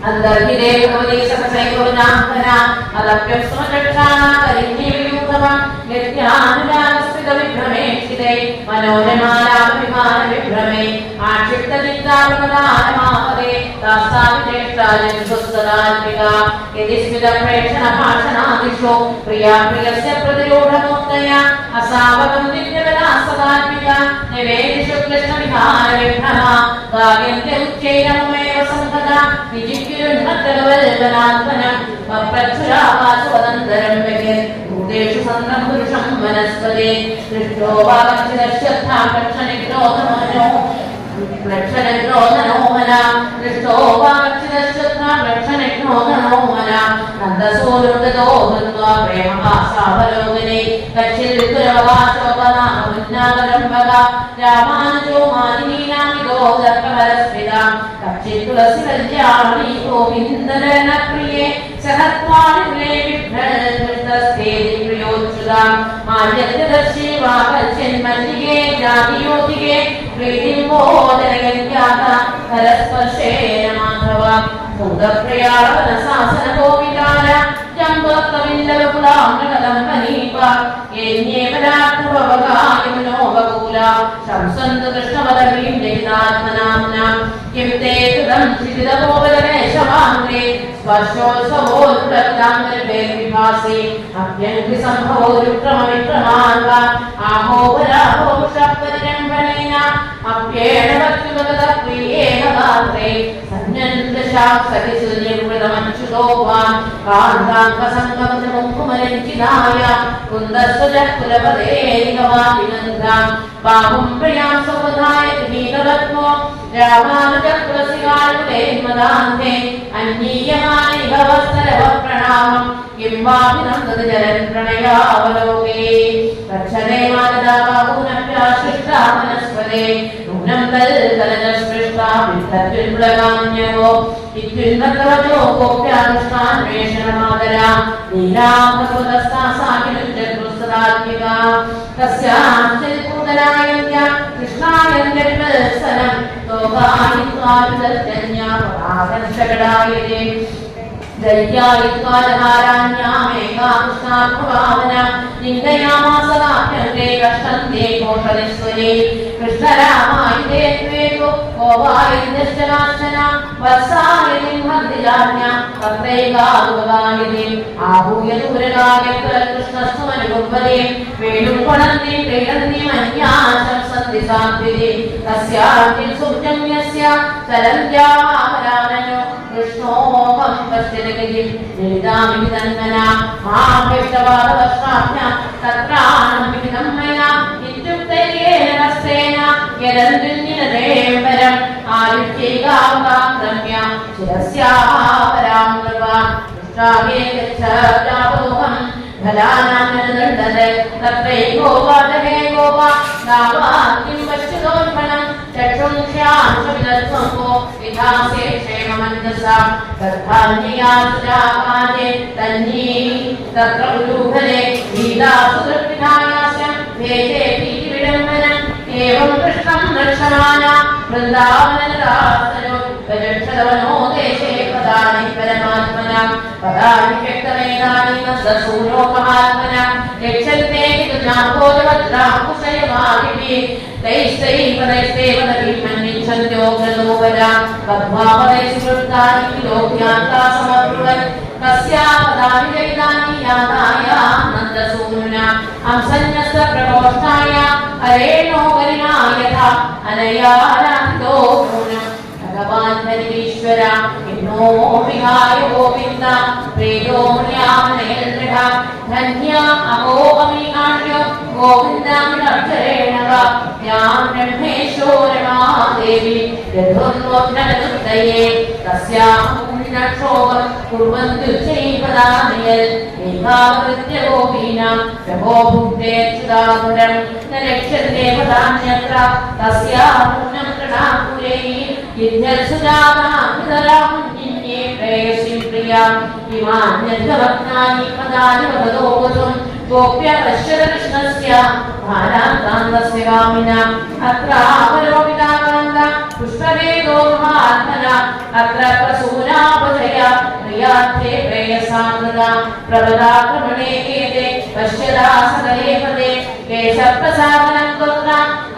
अंदर्हिरे भगवते सकसैगुरुनाथना अलभ्यस्मचक्षाणा करिण्यवियूतवा नित्यानुरागस्थितविभ्रमेक्षिते मनोरमालाभिमानविभ्रमे आक्षिप्तचित्तानुपदानमापदे तासाविचेष्टाजन्सुस्तदात्मिका यदि स्मितप्रेक्षणभाषणादिषु प्रिया प्रियस्य प्रतिरूढमुक्तया असावगं दिव्यविलासदात्मिका निवेदिषु कृष्णविहारविभ्रमा गायन्त्य उच्चैरमुमेव सम्पदा विजिज्ञुरुन्मत्तगवल्पनात्मनं वप्रच्छुरावासुवदन्तरं जगत् भूतेषु सन्नं पुरुषं वनस्पते दृष्टो वा कक्षिदश्यत्था कक्षनिग्रोधमनो लक्षणग्रोधनोमना दृष्टो वा कक्षिदश्यत्था लक्षणग्रोधनोमना नन्दसूनुर्गतो हृत्वा प्रेमभासावलोकने कक्षिद्विकुरवासोपनामुन्नागरम्भगा रामानुजो मानिनीनामिगो दर्पहरस्मिता कक्षित्तुलसिकल्याणी गोविन्दरनप्रिये सहत्वानिले विभ्रदस्तेति प्रियोच्युता मान्यत्यदर्शी वाकल्चिन्मल्लिगे जातियोतिगे प्रीतिं मोदनयन्त्याता हरस्पर्शेन माधवा भूतप्रियावनशासन जम्बकविल्लवकुलामृगदम्बनीपा येन्येवरात्मभवगायमुनोबकूला शंसन्तकृष्णवदवीं जयितात्मनाम्ना किं ते कृतं क्षितितपोबलकेशवाङ्ग्रे स्पर्शोत्सवोत्तरताङ्गल्पेर्विभासे अभ्यङ्घ्रिसम्भवोरुक्रमविक्रमाङ्गा आहोपराहो शब्दनिरम्भणेन अप्येण भक्तिभगतप्रियेण गात्रे सन्न्यन्दशाक्षतिसुनिर्वृतमञ्चुतोपान् कान्ताङ्कसङ्गमजमुखुमलिञ्चिनाय कुन्दस्वजकुलपदेरिकवादिनन्दां बाहुं प्रियां समुदाय गृहीतरत्नो रामानुजकुलशिवायुलेन्मदान्ते अन्यीयमाने भवस्तरवप्रणामं किं वाभिनन्दत जरन् प्रणयावलोके रक्षणे मानदा बाहूनप्याश्रिष्टा वनस्पते नूनं तल्कलजस्पृष्ट വിപ്ലവാന്യോ ഇത്യുന്നതവജോ ഗോപ്യാനുഷ്ഠാന്വേഷണമാതര നീലാഭഗവതസ്ഥാസാകിലുജ്ജകൃസ്തരാത്മിക തസ്യാശ്ചര്യപൂതനായന്യ കൃഷ്ണായന്യസനം ലോകായിത്വാരുതന്യാപരാഗനശകടായതേ ദയ്യായിത്വാരഹാരാണ്യാമേകാകൃഷ്ണാത്മഭാവന നിന്ദയാമാസദാഭ്യന്തേ കഷ്ടന്തേ ഘോഷനിസ്വരേ കൃഷ്ണരാമായുധേ ത്വേകോ ഗോവായുധശ്ചനാശന വത്സായതിംഹർദിജാജ്ഞ തത്രൈകാതുപകായതേ ആഹൂയ ദൂരകായത്ര കൃഷ്ണസ്തുമനുകുംഭതേ വേണും പണന്തി പ്രേരന്തി മന്യാശം സന്തി സാധ്യതേ തസ്യാർത്തിൽ സുബ്ജമ്യസ്യ ചലന്ത്യാമരാനനോ കൃഷ്ണോഹം പശ്യതഗതിം ലളിതാമിതി തന്മന മാഭേഷ്ടവാദവഷ്ടാഭ്യ തത്രാണമിതം മയാ ഇത്യുക്തേന ഹസ്തേന യദന്തുന്യനദേവരം ആയുക്തൈകാവകാക്രമ്യ ശിരസ്യാപരാം നൃപ ദൃഷ്ടാഹേ ഗച്ഛാപോഹം ഫലാനാനദണ്ഡദ തത്രൈകോപാദഹേ ഗോപ നാവാക്യം പശ്യതോൽപണം ചക്ഷും ക്ഷാംശവിദത്വംകോ വിധാസേ ക്ഷേമമഞ്ജസാ തദ്ധാന്യാസുജാപാദേ തന്നീ തത്ര ഉലൂഹലേ ഗീതാസുതൃപ്തിധായാസ്യം ഭേദേ ഭീതിവിഡംബനം ഏവം കൃഷ്ണം രക്ഷമാന വൃന്ദാവനരാസനോ പ്രജക്ഷതവനോ ദേശേ പദാനി പരമാത്മന പദാനി വ്യക്തമേതാനി സൂരോപമാത്മന രക്ഷത്തെ ജ്ഞാപോജവദ്രാകുശയമാദിവി തൈസ്തൈവതൈസ്തേവതീമന്വിച്ഛന്ത്യോ ഗതോപര പദ്മാപദൈസ് വൃത്താനി ലോക്യാന്താ സമബ്രുവൻ കസ്യാപദാനി ജൈതാനി യാതായാനന്ദസൂനുന ഹംസന്യസ്ത പ്രകോഷ്ഠായ ഹരേണോ പരിണായഥ അനയാരാന്തോ മൂനം ഭഗവാൻ ഹരീശ്വര എന്നോ വിഹായ ഗോവിന്ദ പ്രിയോ ന്യാമനയൽമൃഹ ധന്യ അഹോപമികാണ്യോ ഗോവിന്ദാക്ഷരേണ യാം ബ്രഹ്മേശ്വരമാദേവി രഘുർവോഗ്നദുർദയേ തസ്യാം പുണ്യക്ഷോഭം കുർവന്തുച്ചൈപദാനയൽ ഏകാവൃത്യ ഗോപീനാം രഘോ ഭുക്തേച്യുതാതുരം ന രക്ഷത്തെ പദാന്യത്ര തസ്യാം പുണ്യം പ്രണാകുലൈ യുദ്ധസുജാതാം പ്രേയസി പ്രിയ ഇമാന്യഭക്താനി പദാനി ഭഗതോപതും ഗോപ്യ പശ്യത കൃഷ്ണസ്യ ഭാരാന്താന്തസ്യ കാമിന അത്ര അവലോകിതാനന്ദ പുഷ്പവേദോ മഹാത്മന അത്ര പ്രസൂനാപജയ പ്രിയാർത്ഥേ പ്രേയസാമൃത പ്രവദാക്രമണേ ഏതേ പശ്യതാ സകലേ പദേ കേശപ്രസാദനം ത്വത്ര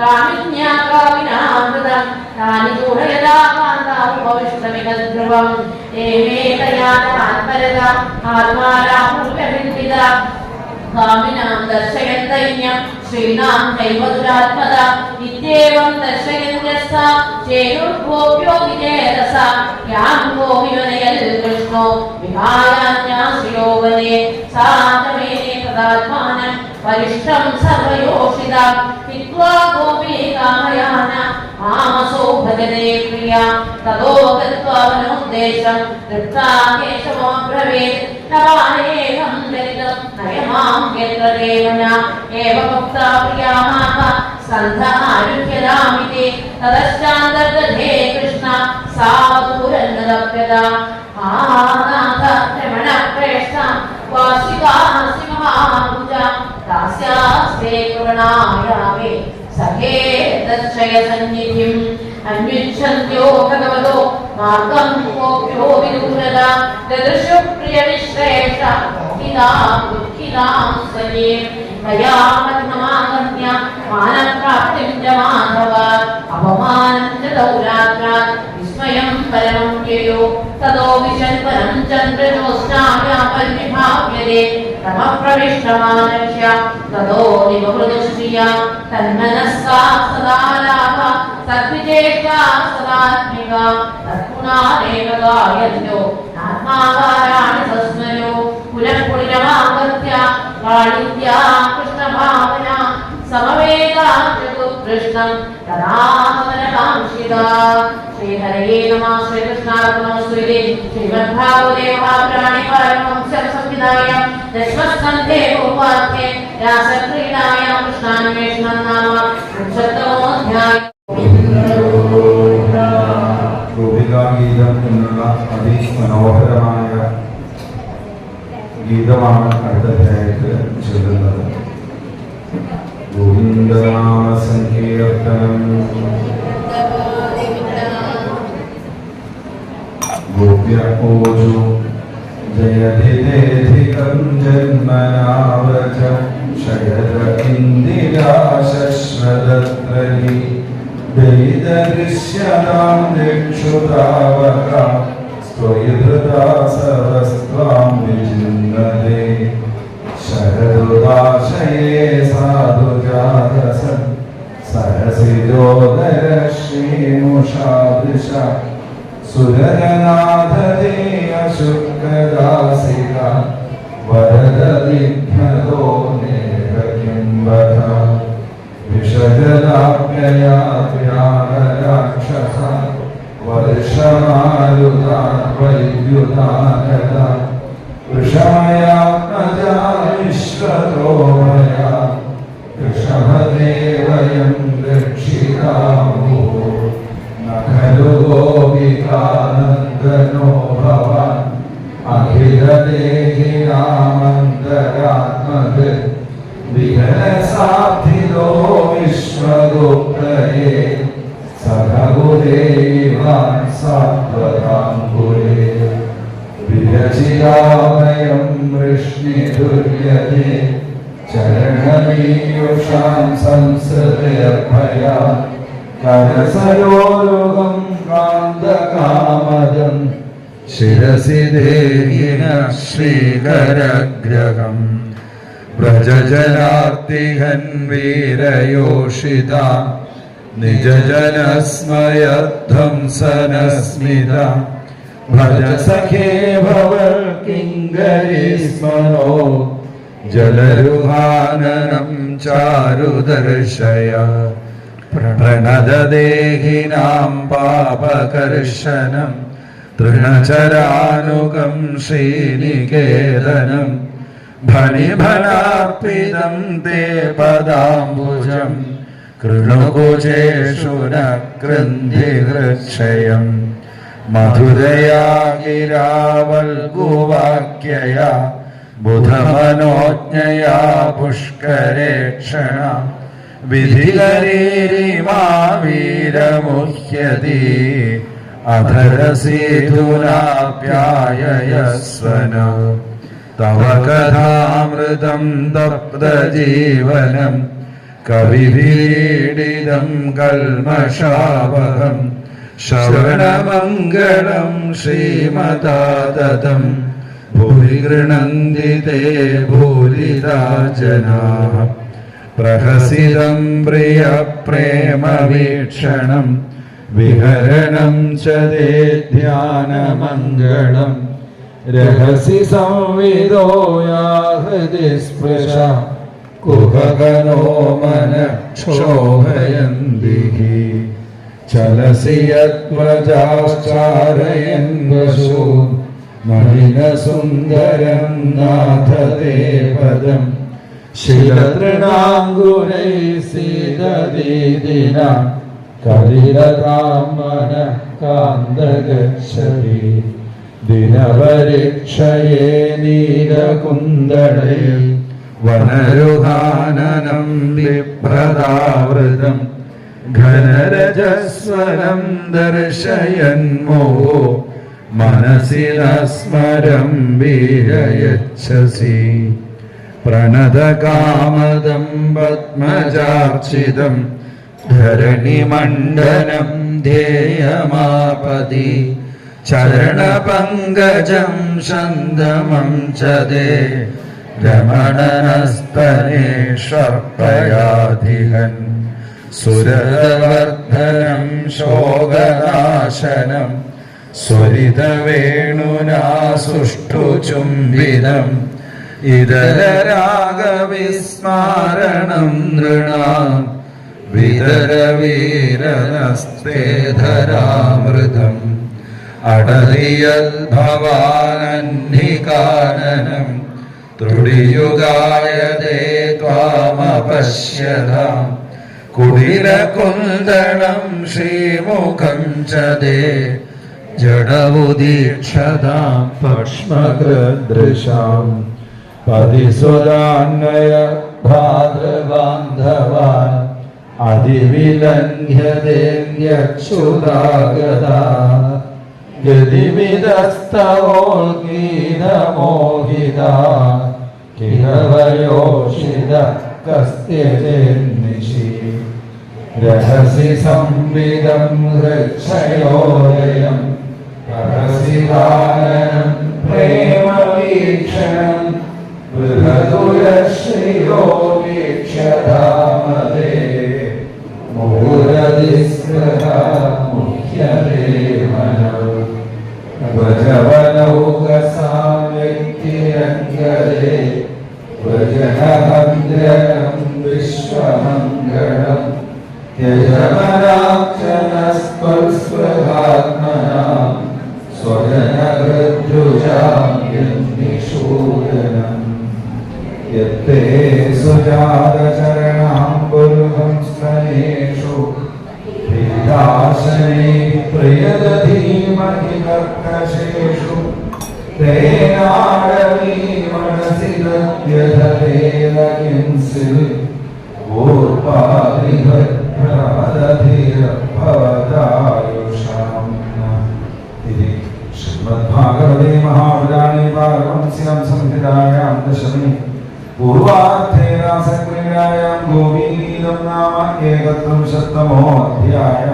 കാമിന്യാ കാമിനാമൃതം താനി ദൂഢയതാ കാന്താവുപവിഷ്ടമികധ്രുവം ഏവേതയാത്മരത ആത്മാരാഹുല്യബിന്ദിത കാമിനാം ദർശയന്തൈന്യം ശ്രീനാം ദൈവദുരാത്മത ഇത്യേവം ദർശയന്യസ്ത ചേരുർഭോഗ്യോ വിജയരസ യാം ഗോവിവനയൽ കൃഷ്ണോ വിഹായാന്യാശ്രിയോവനേ സാധമേനേ തദാത്മാനം പരിഷ്ടം സർവയോഷിത ഹിത്വാ ഗോപീ കാമയാന മാമസോ ഭജനേ പ്രിയ തദോ ഗത്വാവനോദ്ദേശം തൃപ്താ കേശവോബ്രവീത് നവാനേഹം ദരിതം നയമാം യത്ര ദേവന ഏവ ഭക്താ പ്രിയാമാഹ സന്ധ ആരുഹ്യതാമിതി തദശ്ചാന്തർദധേ കൃഷ്ണ സാവധൂരന്നദപ്യത ആനാഥ രമണ പ്രേഷ്ഠ വാർഷികാസി മഹാഭുജ ദാസ്യാസ്തേ കൃപണായാമേ സഖേ ദർശയ സന്നിധിം അന്വിച്ഛന്ത്യോ ഭഗവതോ മാർഗം ഗോപ്യോ വിദൂരത ദദൃശു പ്രിയ വിശ്രേഷ്ഠ ദുഃഖിതാം സജേ ഭയാമന്യമാഗമ്യ മാനപ്രാപ്തിം ച മാധവ അപമാനം ച ദൗരാത്രാത് വിസ്മയം പരമം യയോ തദോ വിശൽപരം ചന്ദ്രജോത്സ്നാവ്യാപരിഭാവ്യതേ തമപ്രവിഷ്ടമാലക്ഷ്യ തദോ നിവഹൃദുശ്രിയ തന്മനസ്സാ സദാ ലാഭ സദ്വിജേഷ്ഠാ സദാത്മിക തത്ഗുണാദേവ ഗായന്യോ ആത്മാകാരാണി സസ്മയോ പുനഃപുളിരമാഗത്യ കാളിദ്യാ കൃഷ്ണഭാവന സമവേദാകൃഷ്ണം തദാഹമനകാംക്ഷിത ശ്രീഹരയേ നമഃ ശ്രീകൃഷ്ണാർപ്പണമസ്തു ശ്രീമദ്ഭാഗവതേ മഹാപുരാണേ പാരമഹംസ്യം സംവിധായ ദശമസ്കന്ധേ പൂർവാർദ്ധേ രാസക്രീഡായാം കൃഷ്ണാന്വേഷണം നാമ 3-തമോऽധ്യായം ഗീതം എന്നുള്ള അതിമനോഹരമായ ഗീതമാണ് അടുത്തതായിട്ട് ചൊല്ലുന്നത്. ഗോവിന്ദനാമ സങ്കീർത്തനം. ഗോപ്യപൂജു ജയധിദേധികം ജന്മനാവ്രജ ശയത ഇന്ദിരാ ശശ്വതത്രയി ദൈതദൃശ്യതാം ദിക്ഷുതാവക സ്വയധൃതാ സർവസ്ത്വാം വിചിന്നതേ ശരദുദാശയേ സാധുജാതസ സരസിജോദര ശ്രീമുഷാദൃശ സുരനാഥദേ അശുക്രദാസിക വരദ വിഘ്നതോ നേഹകിംബധ വിഷജലാഭ്യയാ വ്യാഹരാക്ഷസ വർഷമാരുതാ വൈദ്യുതാനല വൃഷമയാത്മജാ വിശ്വതോമയാ വൃഷഭദേവയം രക്ഷിതാമോ നഖലു ഗോപികാനന്ദനോ ഭവാൻ അഖിലദേഹിനാമന്തരാത്മക് വിഘനസാധിതോ വിശ്വഗുപ്തയേ സഖഗുദേവാൻ സാത്വതാംബുരേ വിരചിയാമയം വൃഷ്ണിതുര്യതേ ചരണമീയുഷാം സംസൃതയർഭയാ കരസരോരുകം കാന്തകാമദം ശിരസി ദേഹിന ശ്രീകരഗ്രഹം വ്രജജനാർത്തിഹൻ വീരയോഷിത നിജജനസ്മയധ്വംസനസ്മിത ഭജ സഖേ ഭവൽ കിങ്കരി സ്മരോ ജലരുഹാനനം ചാരുദർശയ പ്രണതദേഹിനാം പാപകർശനം തൃണചരാനുകം ശ്രീനികേതനം ഭണിഭനാർപ്പിതം തേ പദാംബുജം കൃണുകുചേഷു ന കൃന്ധിഹൃക്ഷയം മധുരയാ ഗിരാവൽഗുവാക്യയാ ബുധമനോജ്ഞയാ പുഷ്കരേക്ഷണ വിധികരീരിമാ വീരമുഹ്യതി അധരസീധുനാപ്യായയസ്വന തവ കഥാമൃതം തപ്തജീവനം കവിഭീഡിതം കൽമഷാവഹം ശ്രവണമംഗളം ശ്രീമതാതതം ഭൂരി ഗൃണന്തി തേ ഭൂരിതാ ജനാഃ പ്രഹസിതം പ്രിയ പ്രേമവീക്ഷണം വിഹരണം ച തേ ധ്യാനമംഗളം രഹസി സംവിദോ യാ ഹൃദി സ്പൃശ കുഹകനോ മനഃക്ഷോഭയന്തിഃ ചലസി യത്വജാശ്ചാരയൻ വശൂ നളിനസുന്ദരം നാഥ തേ പദം ശിലതൃണാങ്കുരൈ സീതദീദിന കലിരതാമന കാന്തഗച്ഛതി ദിനപരീക്ഷയേ നീലകുന്ദളേ വനരുഹാനനം വിഭ്രതാവൃതം ഘനരജസ്വരം ദർശയന്മോ മനസി നസ്മരം വീരയച്ഛസി പ്രണതകാമദം പത്മജാർച്ചിതം ധരണിമണ്ഡനം ധ്യേയമാപതി ചരണപങ്കജം ശന്തമം ചദേ രമണനസ്തനേഷർപ്പയാധിഹൻ സുരവർദ്ധനം ശോകനാശനം സ്വരിതവേണുനാ സുഷ്ടു ചുംബിതം ഇതരരാഗവിസ്മാരണം നൃണാം വിതരവീരനസ്തേ ധരാമൃതം അടലിയദ്ഭവാനന്ധികാനനം ത്രുടിയുഗായതേ ത്വാമപശ്യതാം കുടിലകുന്ദളം ശ്രീമുഖം ച ദേ ജഡമുദീക്ഷതാം ഭക്ഷ്മകൃദൃശാം പതിസുതാന്വയ ഭാദ്രബാന്ധവാൻ അതിവിലംഘ്യദേന്യക്ഷുതാഗത ഗതിവിദസ്തവോൽഗീതമോഹിത കിരവയോഷിത കസ്ത്യജേർനിശി രഹസി സംവിദം ഹൃക്ഷയോദയം രഹസിദാനം പ്രേമവീക്ഷണം ബൃഹദുരശ്രിയോ വീക്ഷതാമദേ മുഹുരതിസ്പൃഹ മുഖ്യദേവനോ ഭജവനൗകസാംവ്യക്തിരംഗദേ ഭജനഭദ്രം വിശ്വമംഗളം യജമനാക്ഷരസ്പൃഹാത്മനാം സ്വജനഹൃദ്രുജാം യന്നിഷൂദനം യത്തേ സുജാതചരണാംബുരുഹംസ്തനേഷു പ്രീതാശനൈ പ്രിയദധീമഹി കർക്കശേഷു തേനാടവീ മനസി നദ്യധതേന കിംസിൽ ൂർപ്പാധിഭവതായുഷാം ശ്രീമദ്ഭാഗവതേ മഹാപുരാണേ പാരമഹംസ്യാം സംഹിതായാം ദശമി പൂർവാർത്ഥേ രാസക്രീഡായാം ഗോപീഗീതം നാമ ഏകത്രിംശത്തമോऽധ്യായഃ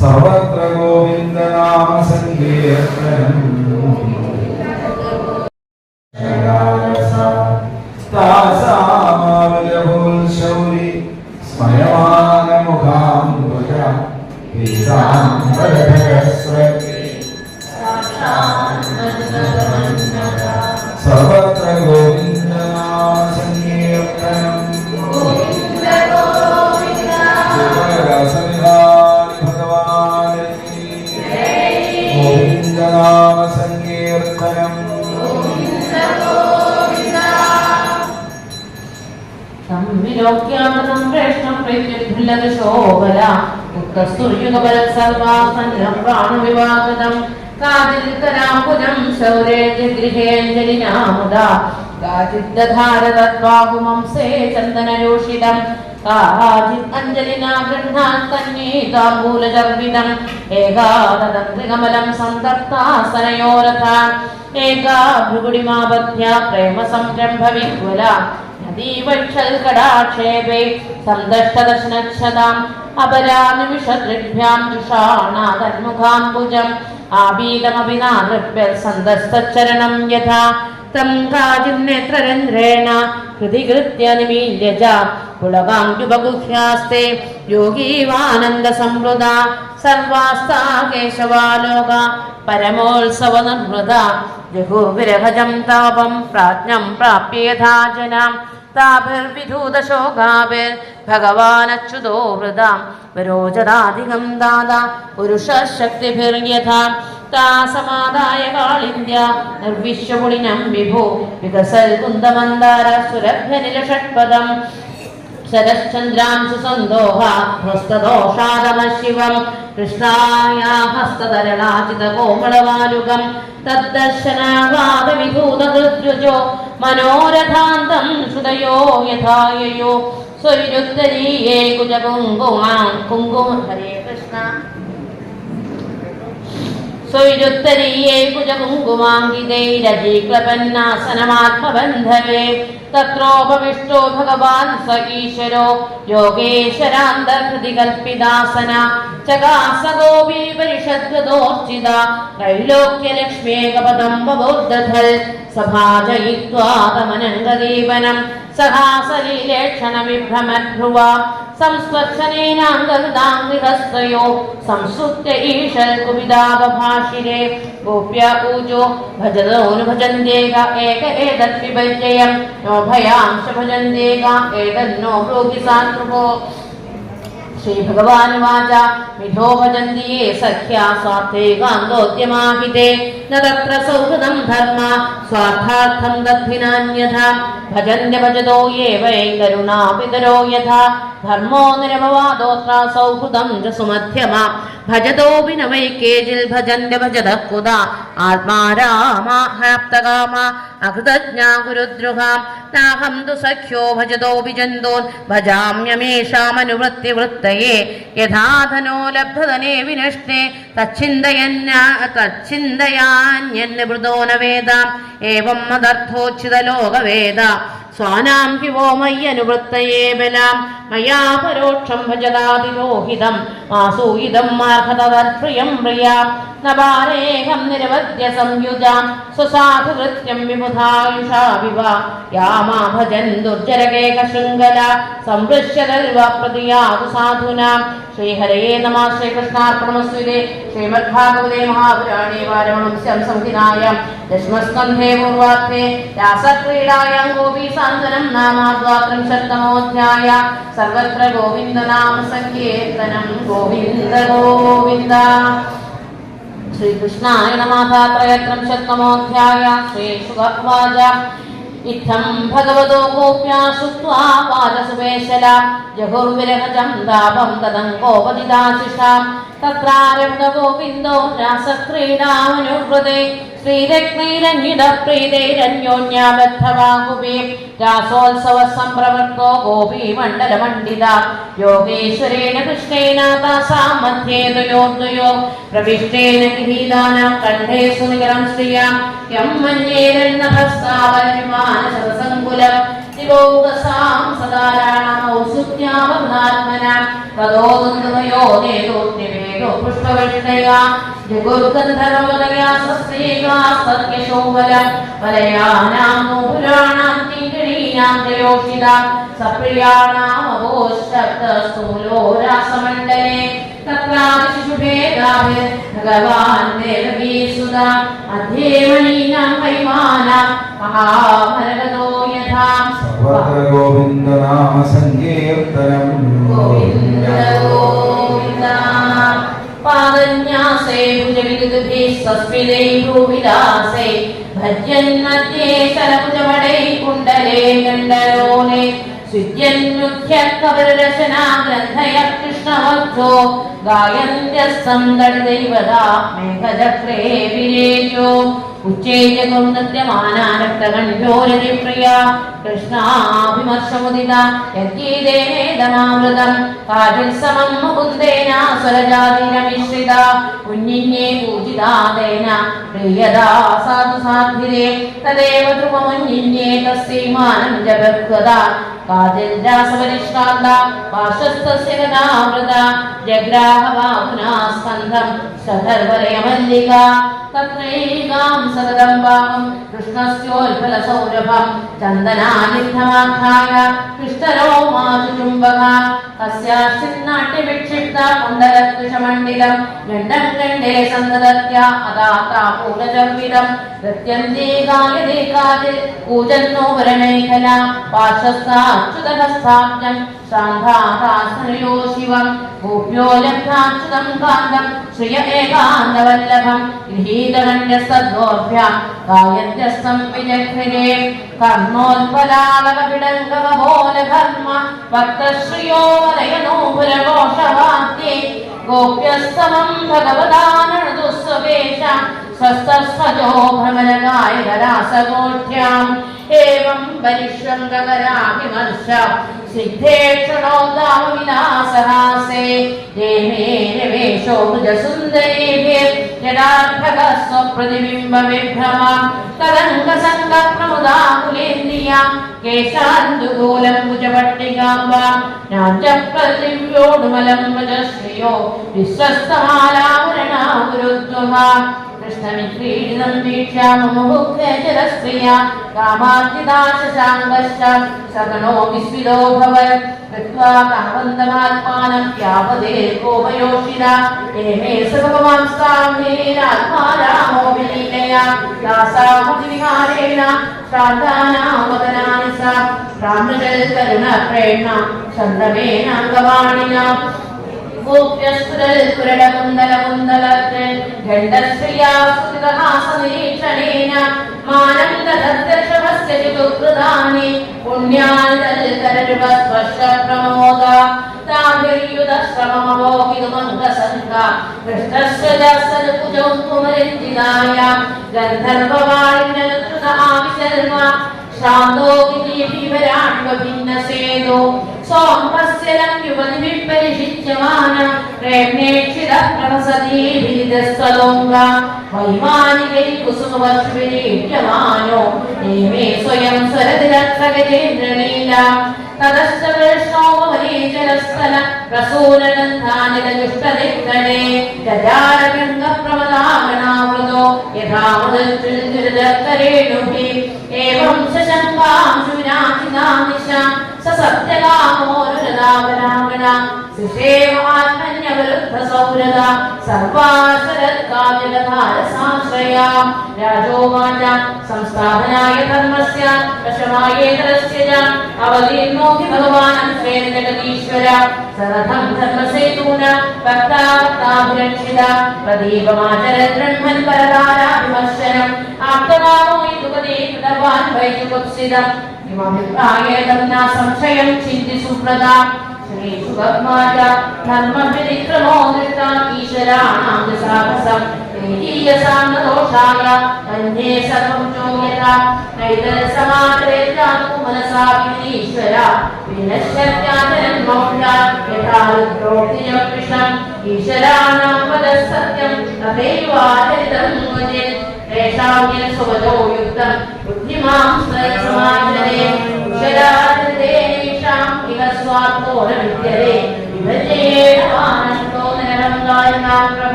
സർവത്ര ഗോവിന്ദനാമ സങ്കീർത്തനം താസാമാവിലഭൂൽശൗരി സ്മയമാനമുഖാംബുജ പീതാംബരധരസ്രവേ സർവത്ര ഗോവിന്ദനാമ സങ്കീർത്തനം ജയരസവിഹാരി ഭഗവാന് ഗോവിന്ദനാമ സങ്കീർത്തനം സംവിലോക്യാമൃതം പ്രേഷ്ണം പ്രത്യുല്ലതശോഭല ഉത്തസ്തുര്യുഗബലം സർവാസന്നം പ്രാണവിവാഹൃതം കാചിത്തരാംബുജം ശൗരേജഗൃഹേഞ്ജലിനാമുദ കാചിദ്ദധാരതദ്വാഹുമംസേ ചന്ദനരോഷിതം കാചിത് അഞ്ജലിനാ ഗൃഹാത്തന്യേതാംബൂലചർവിതം ഏകാദദം ത്രികമലം സന്തപ്താസനയോരഥ ഏകാ ഭൃഗുടിമാബധ്യ പ്രേമ സംരംഭ വിഹ്വല നദീവക്ഷൽകടാക്ഷേപേ സന്ദഷ്ടദർശനക്ഷതാം അപരാനിമിഷദൃഭ്യാം ജുഷാണാതന്മുഖാംബുജം ആബീതമഭിനാദൃഭ്യൽ സന്ദസ്തച്ചരണം യഥാ തം കാചിന്നേത്രരന്ധ്രേണ ഹൃദികൃത്യ നിമീല്യജ പുളകാംഗുബഗുഹ്യാസ്തേ യോഗീവാനന്ദ സംവൃത സർവാസ്താ കേശവാലോക പരമോത്സവ നിർവൃത ജഹുർവിരഹജം താപം പ്രാജ്ഞം പ്രാപ്യ യഥാ ജനാം താഭിർവിധൂതശോകാഭിർ ഭഗവാനച്യുതോ വൃതാം വരോചതാധികം ദാത പുരുഷശക്തിഭിർയഥാ താസമാദായ കാളിന്ത്യ നിർവിശ്വപുളിനം വിഭോ വികസൽ കുന്ദമന്ദാര സുരഭ്യനിലഷട്പദം ശരശ്ചന്ദ്രാംശു സന്തോഹ ഹസ്തദോഷാദമശിവം കൃഷ്ണായ ഹസ്തധരണാചിത കോമളവാലുകം തദ്ദർശനാവാദവിഭൂതദൃജോ മനോരഥാന്തം ശ്രുതയോ യഥായയോ സ്വരുത്തരീയേ കുജകുങ്കുമാം കുങ്കുമ ഹരേ കൃഷ്ണ സ്വൈരുത്തരീയേ കുജകുങ്കുമാങ്കിതൈരജീക്ലപന്നാസനമാത്മബന്ധവേ തത്രോപവിഷ്ടോ ഭഗവാൻ സ ഈശ്വരോ യോഗേശ്വരാന്തർഹൃതി കൽപ്പിതാസന ചകാസ ഗോപീ പരിഷദ്ഗതോർച്ചിത ത്രൈലോക്യലക്ഷ്മ്യേകപദം വബോദ്ധൽ സഭാജയിത്വാതമനംഗദീപനം സഹാസലീലേക്ഷണ വിഭ്രമധ്രുവ സംസ്പർശനേനാംഗഹൃദാംഗിഹസ്തയോ സംസുപ്യ ഈശൽ കുപിതാപഭാഷിരേ ഗോപ്യ ഊജോ ഭജതോനുഭജന്തേക ഏക ഏതദ്വിപര്യയം നോ ഭയാംശ ഭജന്തേക ഏതന്നോ ബ്രൂഹി സാത്രുഭോ ശ്രീഭഗവാനുവാച മിഥോ ഭജന്തി യേ സഖ്യാ സ്വാർത്ഥൈകാന്തോദ്യമാഹിതേ ന തത്ര സൗഹൃദം ധർമ്മ സ്വാർത്ഥാർത്ഥം തദ്ധിനാന്യഥാ ഭജന്യ ഭജതോ യേ വൈ കരുണാപിതരോ യഥാ ധർമ്മോ നിരപവാദോത്ര സൗഹൃദം ച സുമധ്യമ ഭജതോ വിനവൈ കേജിൽ ഭജന്യ ഭജതഃ കുതാ ആത്മാരാമാപ്തകാമ അകൃതജ്ഞാ ഗുരുദ്രുഹാം നാഹം തു സഖ്യോ ഭജതോ വിജന്തോൻ ഭജാമ്യമേഷാമനുവൃത്തി വൃത്തയേ യഥാധനോ ലബ്ധധനേ വിനഷ്ടേ തച്ഛിന്തയാന്യന്യവൃതോ ന വേദാം ഏവം മദർത്ഥോച്ഛിതലോകവേദ സ്വാനാം ഹി വോ മയ്യനുവൃത്തയേ ബലാം മയാ പരോക്ഷം ഭജതാതിരോഹിതം ആസൂയിതം മാർഹതവർപ്രിയം പ്രിയാം നബാരേഹം നിരവധ്യ സംയുജാം സ്വസാധുകൃത്യം വിമുധായുഷാ വിവ യാമാ ഭജൻ ദുർജരകേക ശൃംഖല സംപൃശ്യതൽവപ്രതിയാതു സാധുനാം ശ്രീഹരയേ നമഃ. ശ്രീകൃഷ്ണാർപ്പണമസ്തുതേ. ശ്രീമദ്ഭാഗവതേ മഹാപുരാണേ വാരമണസ്യം സംഹിതായാം ദശമസ്കന്ധേ പൂർവാർദ്ധേ രാസക്രീഡായാം ഗോപീസാന്തനം നാമാദ്വാത്രിംശത്തമോऽധ്യായ. സർവത്ര ഗോവിന്ദനാമ സങ്കീർത്തനം. ഗോവിന്ദ ഗോവിന്ദ. ശ്രീകൃഷ്ണായ നമഃ. ത്രയത്രിംശത്തമോऽധ്യായ. ശ്രീശുകവാച ഇത്തം ഭഗവതോ ഗോപ്യാ ശ്രുത്വാ വാചസുവേശല ജഹുർവിരഹജം താപം തദങ്കോപതിദാശിഷാം തത്രാരബ്ധ ഗോവിന്ദോ രാസക്രീഡാമനുവൃതേ ശ്രീരത്നൈരഞ്ജിതപ്രീതൈരന്യോന്യാബദ്ധവാകുവേ രാസോത്സവ സംപ്രവൃത്തോ ഗോപീമണ്ഡലമണ്ഡിത യോഗേശ്വരേണ കൃഷ്ണേന താസാം മധ്യേ ദ്വയോ പ്രവിഷ്ടേന ഗൃഹീതാനാം കണ്ഠേ സുനികരം ശ്രിയാം യം മന്യേരന്നഭസ്താവലവിമാനശതസങ്കുലം ദിവൗകസാം സദാരാണമൗസുത്യാവർണാത്മനാം തദോ ദുന്ദമയോ നേതോത്യവേദോ പുഷ്പവിഷ്ണയാ ജഗുർഗന്ധർവലയാ സസ്തേകാ സത്യശോഭല വലയാനാം നൂപുരാണാം കിങ്കണീനാം ജയോഷിത സപ്രിയാണാം അവോശബ്ദസ്ഥൂലോ രാസമണ്ഡലേ തത്രാദിശിശുഭേദാഭിർ ഭഗവാൻ ദേവകീസുത അധ്യേമണീനാം വൈമാനാം മഹാഭരഗതോ യഥാ. സർവത്ര ഗോവിന്ദനാമ സങ്കീർത്തനം. ഗോവിന്ദ ഗോവിന്ദ. പാദന്യാസേ ഭുജവിദുഭിസ്തസ്മിതൈ ഭ്രൂവിലാസേ ഭജ്യന്മധ്യേ ശരഭുജവടൈ കുണ്ഡലേ ഗണ്ഡലോലേ സുജ്യന്മുഖ്യകവരരചനാ ഗ്രന്ഥയ കൃഷ്ണവക്ഷോ ഗായന്ത്യസ്തം ദളിതൈവതാ മേഘചക്രേ വിരേജോ ഉച്ചൈജകം നൃത്യമാനാരക്തകണ്ഠോരതിപ്രിയ കൃഷ്ണാഭിമർശമുദിത യദ്ഗീതേനേദമാമൃതം കാജിൽ സമം മുകുന്ദേന സ്വരജാതിരമിശ്രിത കുഞ്ഞിന്യേ പൂജിതാദേന പ്രിയദാ സാധു സാധ്വിരേ തദേവ ധ്രുവമുഞ്ഞിന്യേ തസ്യൈമാനം ജഗദ്ഗത കാജിൽ രാസവരിഷ്കാന്ത പാർശ്വസ്ഥസ്യ ഗതാമൃത ജഗ്രാഹവാമുനാ സ്കന്ധം ശതർവലയമല്ലിക തത്രൈകാം സതതം വാമം കൃഷ്ണസ്യോൽഫലസൗരഭം ചന്ദനാലിബ്ധമാഖായ കൃഷ്ണരോമാചുചുംബക തസ്യാശ്ചിന്നാട്യവിക്ഷിപ്ത കുണ്ഡലത്കുശമണ്ഡിലം ഗണ്ഡം ഗണ്ഡേ സന്തതത്യ അദാതാപൂലചർവിതം നൃത്യന്തേകായദേകാതിൽ കൂജന്നോ വരമേഖല പാർശ്വസ്ഥാച്യുതഹസ്താബ്ജം സാന്ധാതാസ്നയോ ശിവം ഗോപ്യോ ലബ്ധാച്യുതം കാന്തം ശ്രിയ ഏകാന്തവല്ലഭം ഗൃഹീതകണ്ഠ്യസ്തദ്ഗോഭ്യാം ഗായന്ത്യസ്തം വിജഘ്രിരേ കർണോത്പലാളകവിടങ്കവബോലധർമ്മ വക്രശ്രിയോ വലയനൂപുരഘോഷവാദ്യേ ഗോപ്യസ്തമം ഭഗവതാനണതുസ്വവേശ സ്വസ്തസ്വജോ ഭ്രമരകായകരാസഗോഠ്യാം ഏവം പരിശ്രംഗകരാഭിമർശ സിദ്ധേക്ഷണോദാമവിലാസഹാസേ ദേഹേരവേഷോ ഭുജസുന്ദരീഭിർജടാഭഗസ്വപ്രതിബിംബവിഭ്രമ തരംഗസംഗപ്രമുദാകുലേന്ദ്രിയ കേശാന്തുകൂലം ഭുജപട്ടികാംബ നാട്യപ്രതിവ്യോടുമലം ഭജശ്രിയോ വിശ്വസ്തമാലാവരണാ ഗുരുദ്വഹ കൃഷ്ണമിക്രീഡിതം വീക്ഷ്യാമുമുഹുഃഖേചരസ്ത്രിയ കാമാർജിതാശശാങ്കശ്ച സകണോ വിസ്മിതോ ഭവൻ കൃത്വാ കാമന്തമാത്മാനം വ്യാപദേർഗോപയോഷിത ഏമേ സർവമാംസ്താംഹേരാത്മാരാമോ വിലീലയാ ദാസാമുതിവിഹാരേണ ശ്രാദ്ധാനാമദനാനി സ പ്രാമൃജൽ കരുണ പ്രേണ ചന്ദ്രമേനാംഗവാണിന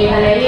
Hare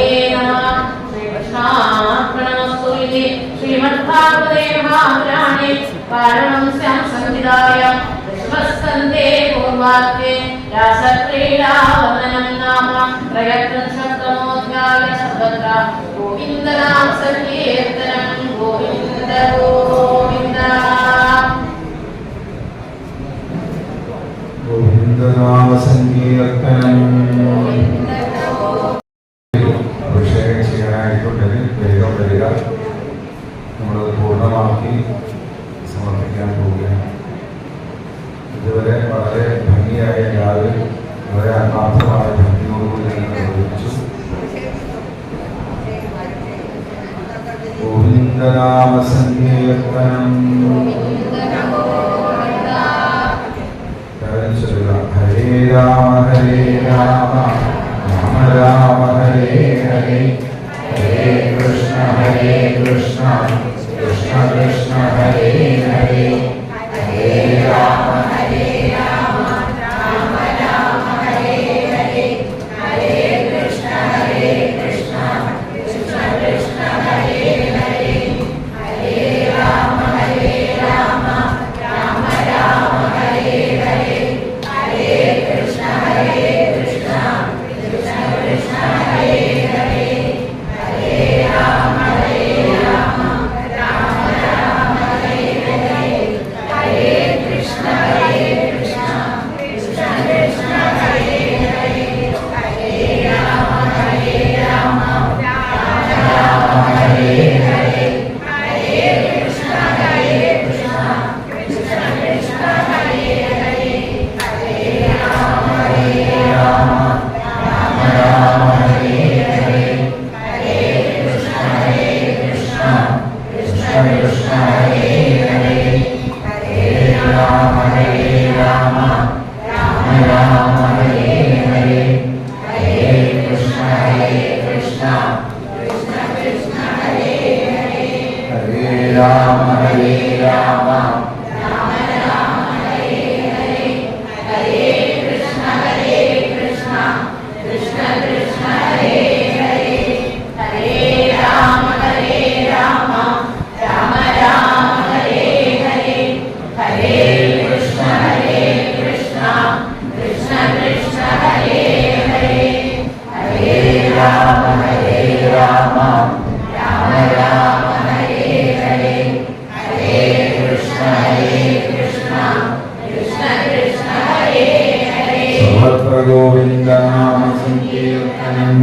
ഗോവിന്ദ നാമ സങ്കീർത്തനം